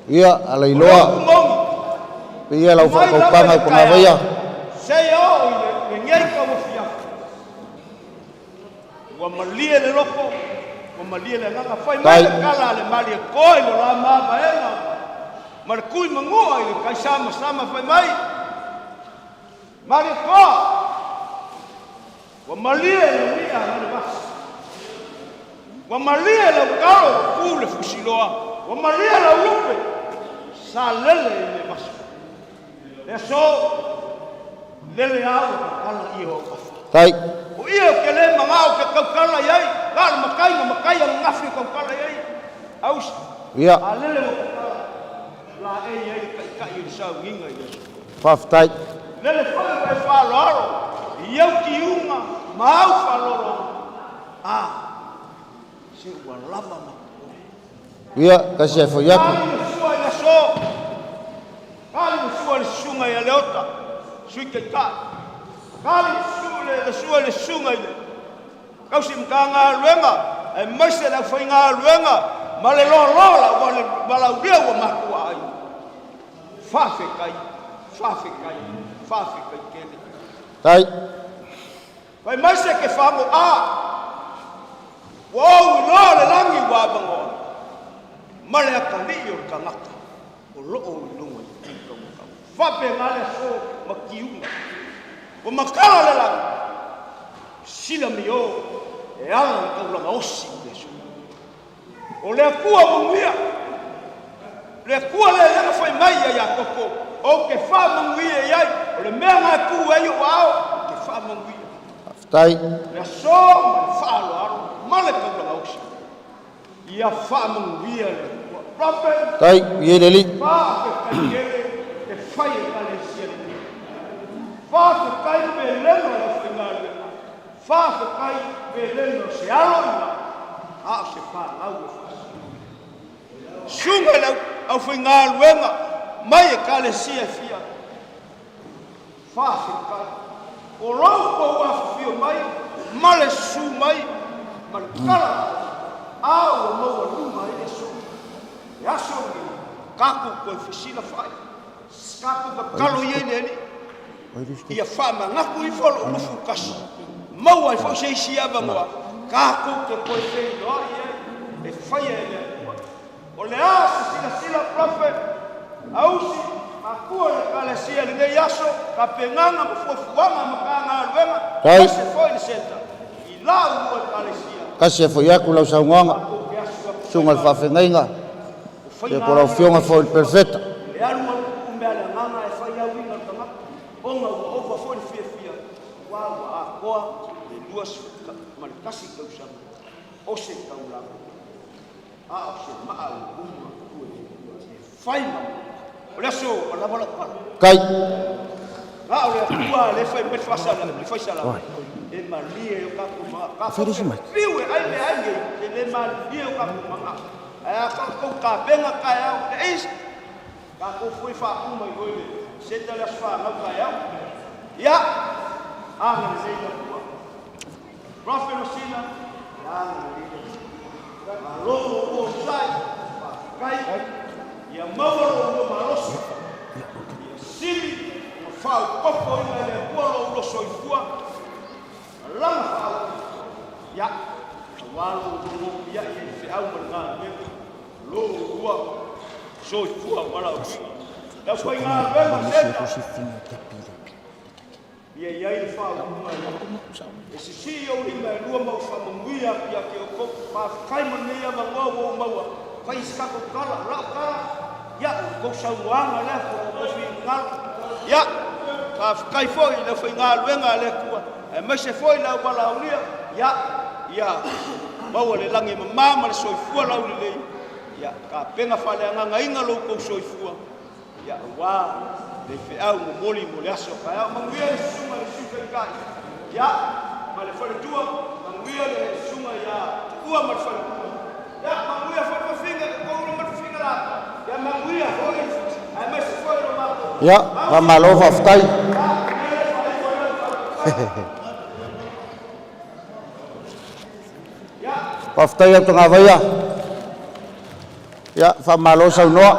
ia alailoa ia lau whakaupanga ko ngā waia sei au le ngai ka wafia wa malie le loko wa malie le ngaka fai mai kala le mali ko le la ma baena mar kui mangoa i kai sama fai mai mali ko wa malie le mia le vas wa malie le karo ku le fusiloa wa malie le lupe sa lele le vas e so lele au kala i ho tai o ia ke le mangao ke kaukala iai la makai ngafi kaukala iai aus Ia, alele mo kaukala la iai kai i sa winga ia whaftai. lele fai whaloro iau ki unga mau whaloro se ua lava ma Ia, kasi e whai aku. kali mo sua ia so kali mo sua le sunga ia leota sui kai kai kali mo sua le sunga ia kausi mkanga luenga e maise la fai ngā luenga ma le lola wa la uria wa makua ai fafe kai kene Tai, vai maise ke whango wow lo le langi wa bango ma le akali o kangaka o loo lunga i kangaka fape ngale so makiunga o makala le langi sila mio e ala kaulanga osi leso o le kua mungia le kua le langa fai mai ya koko o ke fa mungia ia o le mea ngā ku ai o ao ke fa mungia whaftai. le so ma fa lo aro ma le kaulanga osi ia fa mungia le kua rape Tai, ie leli. fa ke kaiele e fai e kale sia fa ke kai pe leno le fai ngā fa ke kai pe leno se alo ia se fa lau e fa sunga lau au fai ngā luenga mai e kale sia fia fa ke kai o rau kou afio mai ma le su mai ma le kala au o maua luma e so e aso ni kaku koe fisila fai kaku ka kalo iei neni ia fa mangaku i folo ufu kasi maua i fo sei sia bangoa kaku ke koe fei lori e fai e le o le asa sila profe ausi akua le kale sia le nei aso ka penganga mo fuafuanga ma kanga luenga Tai. se foi le senta i lau ua kale sia Kasi e whai aku lau saungonga. ke aso Sunga le whawhengainga. E kora whionga whai perfecta. e alu ma kumbea le nganga e fai au inga tanga onga ua ova foi le fia wa a koa le duas ma le kasi kausanga o se kaulanga o se maa u uma fai ma o le aso o lava la kala Kai, o le atua le fai met fasala le fai sala e malie o ka kuma ka fiu e ai le malie o ka kuma ka ko ka benga ka ya le is ka ko foi fa uma i goile se te la fa na ka ya na le le tua profe no sina ya na le lo o sai kai ya mawaro o marosi sili fau koko ina le kualo lo soifua lama fau ya walu mo ya ye fi au mana me lo rua soifua wala ya foi nga vema seta ya ya il fau e si si o ina lua mo fa mungia ya ke ko pa kai mane ya mango maua fai ska ko kala la kala ya ko sauanga le ko fi ngal ya ka kai foi le foi nga luenga le kua e me se foi la wala ulia ya mau le langi mama le soifua la uli le ya ka penga fale nga inga lo ko soifua ya wa le fe au mo moli mo le aso ka ya manguia le sunga le suka kai ya ma le fale tua manguia le sunga ya ua ma le fale ya manguia fa finga ko lo ma finga la ya manguia foi ai me se foi lo ma ya, whamalo whaftai. Whaftai atu ngā waia. Ya, whamalo saunoa.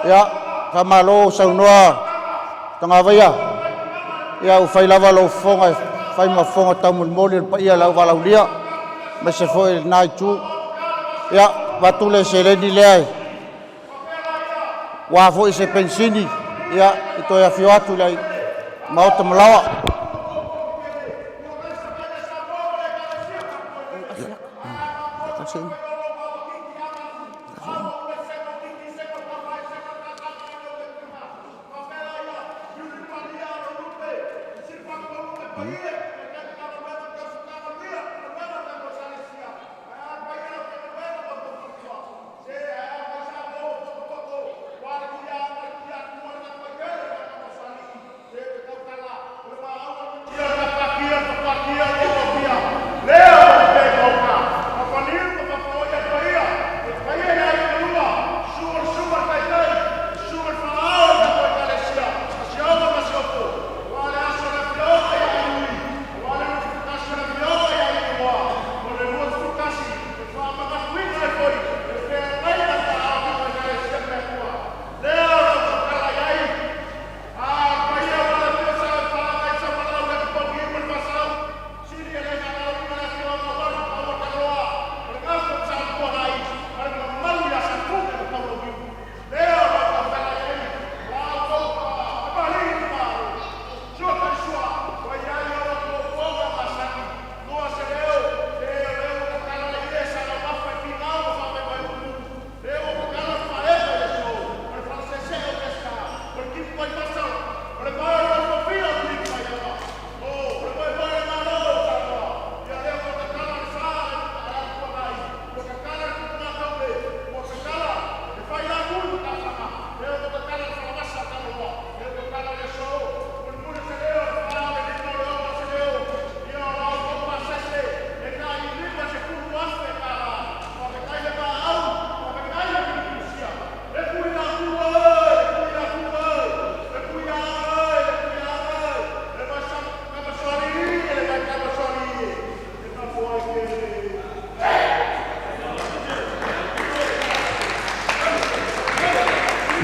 Ya, whamalo saunoa. Tanga waia. Ya, ufai lava lo fonga. Fai ma fonga tamun moli pa ia lau walau lia. Ma se foi nai tu. Ya, watule se leni leai. Wa foi se pensini. Ya, ito ya fio atu lai. Maota malawa.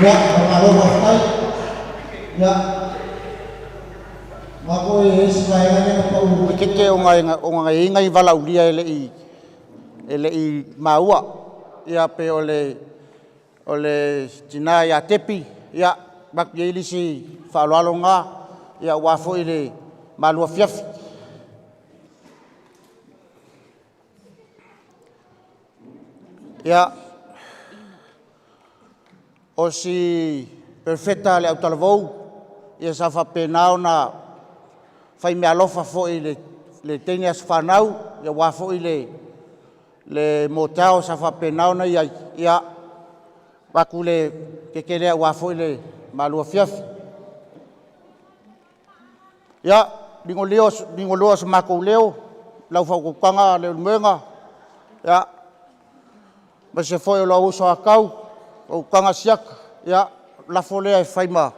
Ya, kalau masai, ya, mako sebaiknya apa? Keke o ngai ngai vala ulia ele I maua ia pe ole tina ya tepi ya bak yeli si falwalonga ya wafo ile malua fiaf ya o si perfecta le autalvou ia sa fa penao na fai me alofa fo le teni as fanau ia wafo ile le motao sa fa penao na ia bakule kekele wafo ile malua fiaf ya bingoleo sa mako leo lau fa kanga le menga ya ba se foi lo uso akau o kanga siak ya la folea e faima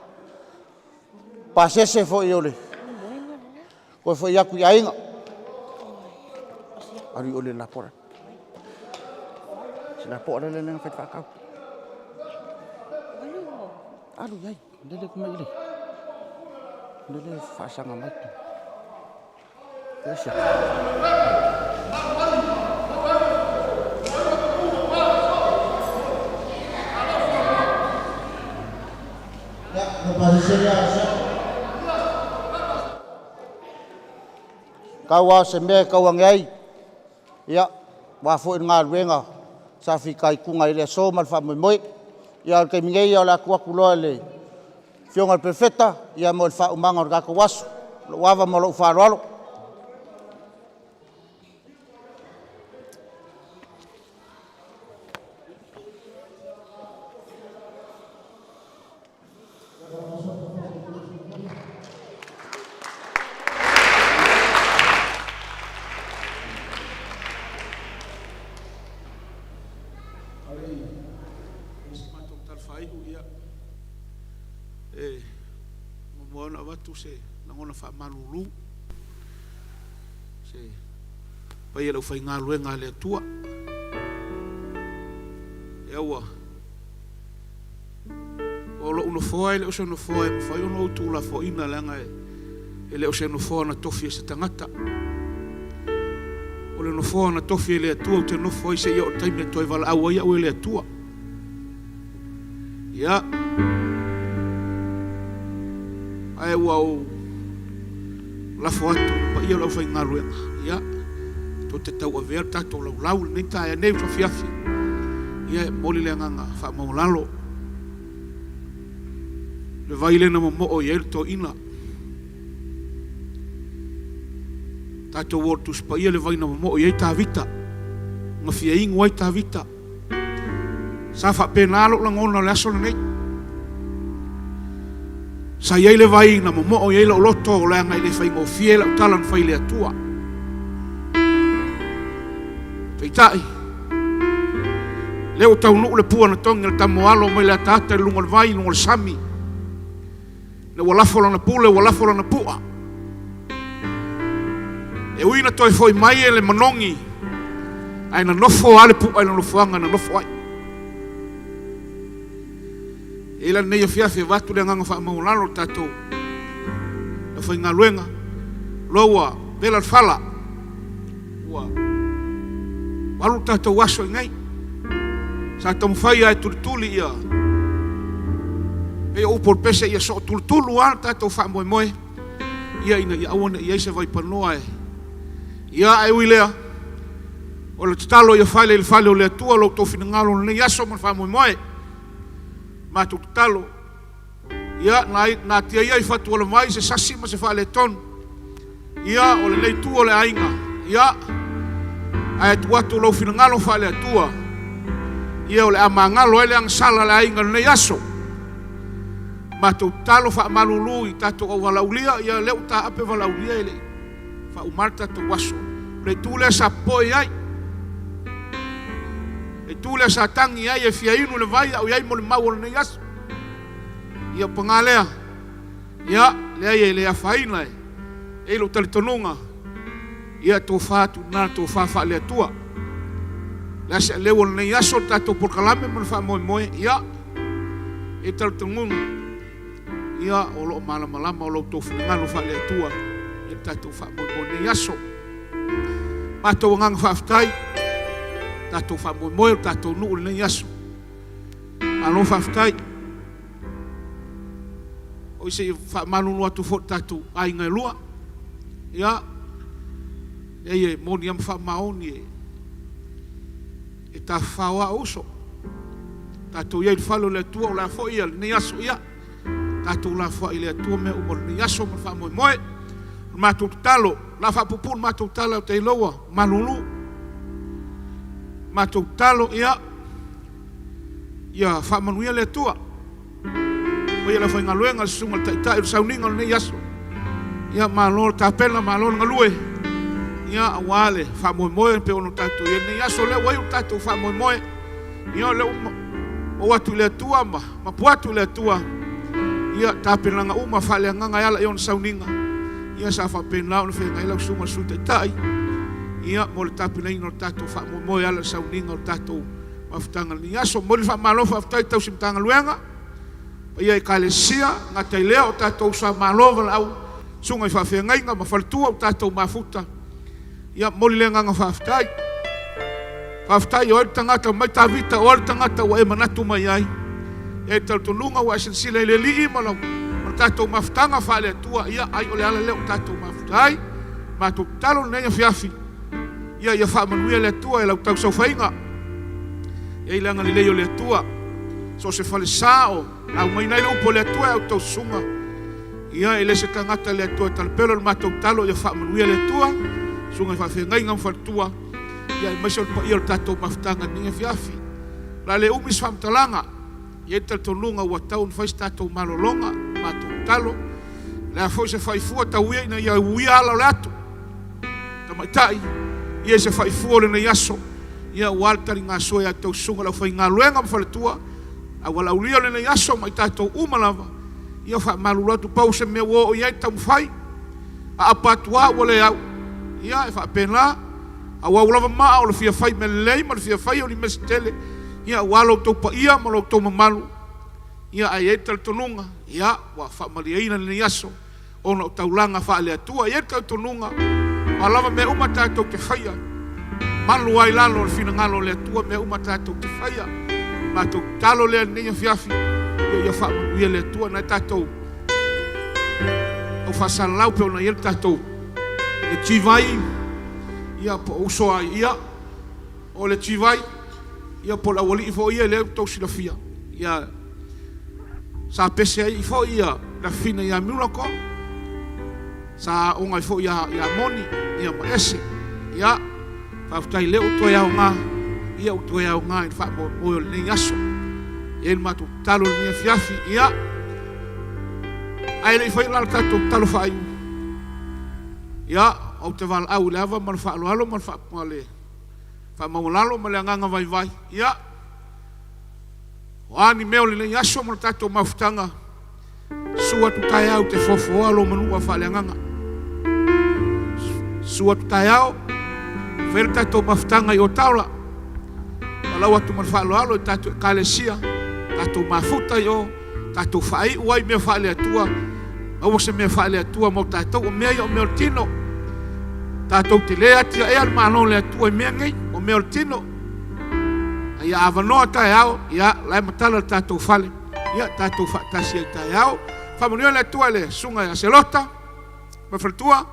pasese foi ole ko foi yaku yainga ari ole la pora sina pora le nang fet fakau alu yai dele kuma ile dele fasang amat ya kawa sembe kawangai ya wafo ngā ruenga sa fikai kunga ile so mal fa moi ya ke mingai ya la kwa kulo le fionga perfecta ya mo fa umanga ka wasu wava mo lo fa rolo se nangona fa malulu se pai lo fai ngā luenga le tua ewa o lo uno foi le o se no foi fai uno tu la foi na langa e le o se no foi na tofi se tangata o le no foi na tofi le tua te no foi se yo taime toi vala awa ia o le tua ya ai wow la foto pa ia lo fai ngaru ya to te tau averta to lau ni ta e nei fa fiafi ia moli le nganga fa mo lalo le vai le na mo o yel to ina Tātou o tus pa ia le vaina mo ia ta vita. Nga fia ingo ai ta vita. Sa fa penalo la ngona le aso nei. Sa ia le vaina mo ia lo loto la ngai le fai ngo fia la talan fai le atua. Feitai. Leo tau nu le pua na tonga le tamoalo mai le tata lunga le vai lunga le sami. Le walafo na pule walafo na pua. E uina toi foi mai e le manongi. Ai na nofo ale pu ai na nofoanga na nofo ai. E la nei fiafe vatu le nganga fa maulalo tatou. E foi ngaluenga. Loa bela fala. Wa. Walu tatou waso ngai. Sa tam fai ai tultuli ia. E o por pese ia so tultulu al tatou fa moe. Ia ina ia ona ia se vai panoa e. Ia ai wilea. O le talo ia fale o le tua lo to finangalo le yaso man fa moe. Ma tu talo. Ia na tia ia fatu o le mai se sasi ma se fale ton. Ia o le leitu o le ainga. Ia ai tu watu lo finangalo fale tua. Ia o le amangalo ele ang sala le ainga le yaso. Ma tu talo fa malulu i tato o walaulia ia leu ta ape walaulia ele. Fa umarta tu waso. Le tule sa poi ai. Le tule sa tangi ai e fia inu le vai au iai mo le mau le yaso. Ia pangalea. Ia le ai le afaina e. E lo talitonunga. Ia to fatu na to fa le tua. La se le won le yaso tato por kalame mo fa moe ia. E talitonunga. Ia o lo malama o lo to ngalo fa le tua. Ia tato fa moe le yaso. Mato ngang fa ftai. Tato fa moe tato nu le yaso. Alo fa ftai. O se fa manu no atu fo tato ai ngai lua. Ia. E moni am fa maoni. E ta fa wa uso. Tato ia falo le tua la fo ia le yaso ia. Tato la fo ile tua me o le yaso mo fa moe. Matu talo la fa pupun matu talo te loa malulu matu talo ia fa manuia le tua o ia la fa ngaluenga sunga ta sauninga le yaso ia malol ta pena malol ngalue ia awale fa moe pe ono tatu ia le yaso le wai tatu fa moe ia le o watu le tua ma puatu le tua ia ta pena nga uma fa le nga ala ia on sauninga. Ia sa fa pena o fe ngai la sunga su te tai. Ia mo le tapi nei no tato fa mo ala sauninga o tato maftanga ni aso mo le fa malo fa tai tau simtanga luenga. Ia kalesia nga tai lea o tato sa malo au sunga fa fe ngai nga mafaltua o tato mafuta. Ia mo le nga fa tai. Fa tai o tangata mai ta vita o tangata o e manatu mai ai. E tal tulunga wa sila le li malo. Tato maftanga fale tua ia ai ole ala leo tato maftai ma tu talo nei fiafi ia fa manuia le tua e la tau so fainga e langa le leo le tua so se fale sao au mai nei upo le tua au tau sunga ia ele se tangata le tua tal pelo ma tu talo ia fa manuia le tua sunga fa fengai ngam fa tua ia mai so ia tato maftanga nei fiafi la le umis fam talanga ia tato lunga wa tau fa tato malolonga matu talo la foi se fai fu ta ui na ia ui ala lato tamatai ia se fai fu le na yaso ia walta ringa so ia tau sunga la foi ngaluenga mfaletua a wala ulia le na yaso mai tato umalava ia fa malulatu pause me wo ia tam fai a apatua wala ia fa pena a wala ma o le fia fai me lei ma le fia fai o ni mestele ia walo to pa ia mo lo to malu ia ai tal tonunga ia wa fa mariaina ni yaso ono taulanga fa le tua ia tal tonunga malava me umata to te faia malu ai lalo fina ngalo le tua me umata to te faia ma to talo le ni fiafi ia fa ia le tua na tato o fa salau pe ona ia tato e tivai ia po uso ai ia o le tivai ia po la wali fo ia le to silafia ia sa pese ai fo ia la fina ia mulako sa onga fo ia moni ia maese ia whaafutai leo toi au ngā ia o toi au ngā i whaamoe o nei aso ia il matu talo ni fiafi ia ai le foi la tato talo fai ia o te val au lava man fa alo man fa male fa maulalo male nganga vai vai ia wani meo le yaso man tato mafutanga sua tu tai au te fofo alo manu fa le nganga sua tu tai au fer tato mafutanga yo taula ala watu man fa alo tato kalesia tato mafuta yo tato fai uai me fa le tua au se me fa le tua mo tato o me yo me tino tato te le atia e al malo le tua me ngai o me tino ia avanoa tai au ia lai matala tato fale ia tato fa tasi tai au fa mo le tua le sunga ya selota me faltua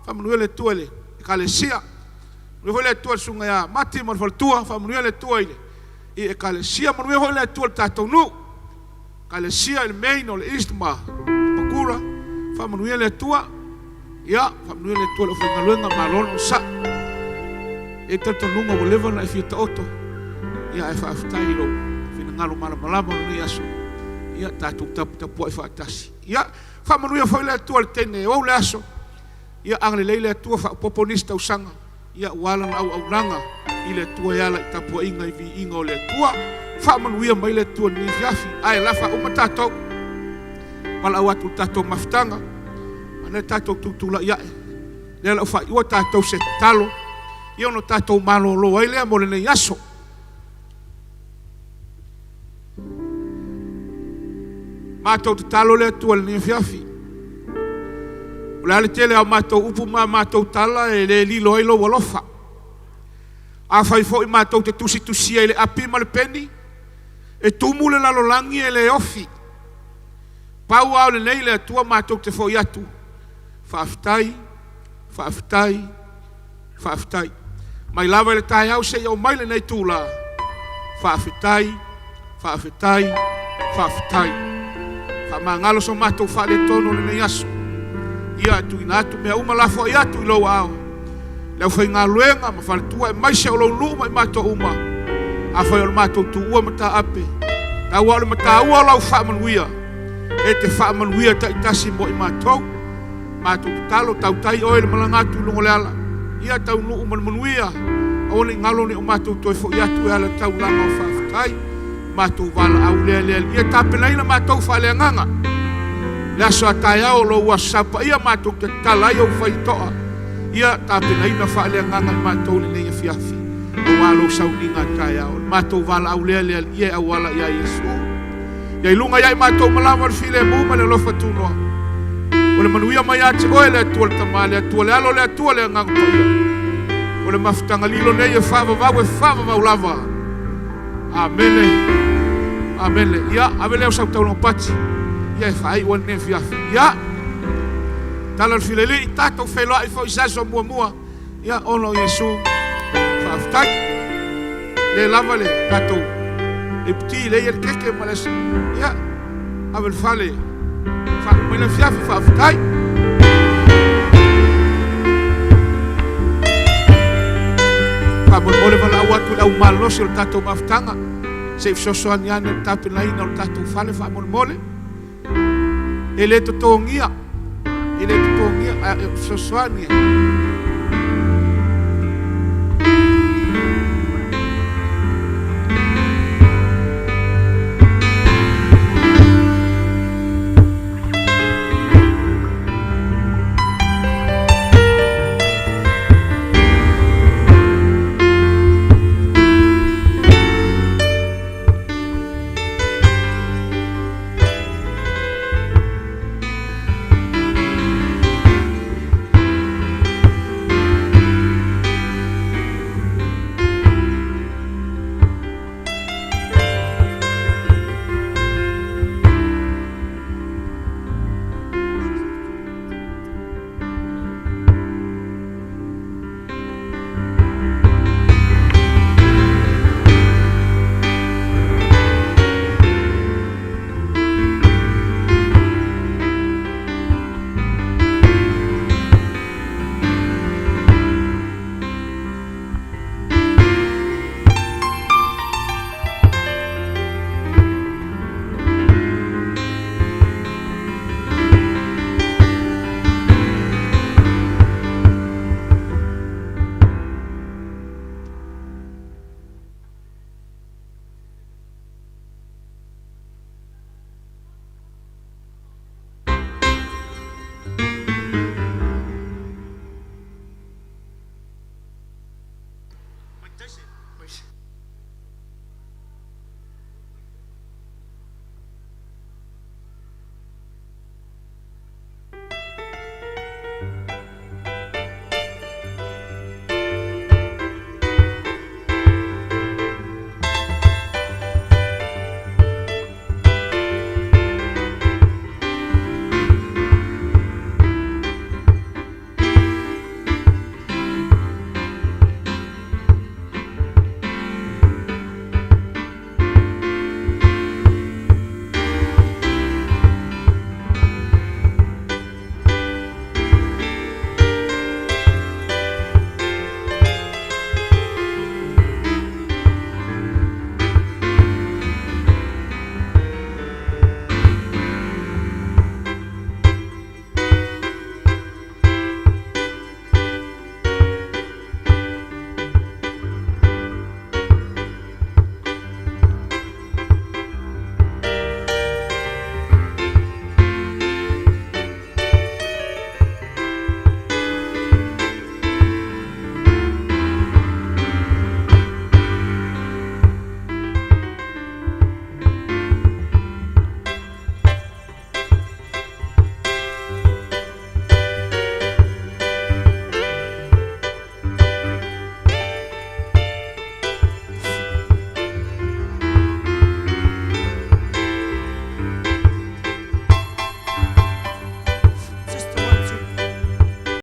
fa mo le tua le kalesia me le tua sunga ya mati mo faltua fa mo le tua ile e kalesia mo le tua tato nu kalesia il main o le istma pakura fa mo le tua ia fa mo le tua le fa ngaluenga malolo sa e tato nunga o leva na fita oto ia e fa aftai lo fina ngalo malama ni aso ia tato tapu e fa tasi ia fa mo le tua le tene o le aso ia angle le tua fa poponista usanga ia wala au nanga ile tua ia la tapu inga i vi inga o le tua fa manuia mai le tua ni fiafi ai la fa uma tato pala watu tato maftanga ana tato tutula ia le la fa ua tato se talo ia no tato malo lo ai le mo le yaso mato talo le tua ni fiafi ula le tele au mato upu mato tala e le lilo ilo walofa a fai fo i mato te tusi ele api ma le peni e tumule la lolangi e le ofi pau au le nei le tua mato te fo iatu faaftai mai lava le tai au se iau mai le nei tula faaftai fa mangalo so mato fa le tono le nei aso ia tu inatu me uma la fo ia tu lo ao le foi ngaluenga ma fal tua mai se lo lu mai mato uma a foi o mato tu ua mata ape ta wa le mata ua la fa manuia e te fa manuia ta tasi mo i mato talo tau tai o le malanga tu lo ala ia tau lu manuia o le ngalo ni o mato to fo ia tu ala tau la no fa tai mato vala au le ia ta pela ina mato fa le nganga la so taya o lo wasapa ia mato te tala ia fai toa ia tapena ina fa le nganga mato le nei fiafi o walo sauninga taya o mato vala au le ia wala ia yesu ia ilunga ia mato malama file mu male lo fatuno o le manuia mai ate o le tuol tamale tuol alo le tuol nganga toia o le maftanga lilo nei fava va lava amen ia avele o sauta no pati ia fai o ne fiafi ia tala filele tato felo ai fo isaso mua ia ono yesu faftai le lavale tato e pti le ia keke malas ia avel fale fa mo le fiafi faftai fa mo le vala watu au malo sul tato maftanga se so aniana tato laina o tato fale fa mo mole ele to tongia a sosoania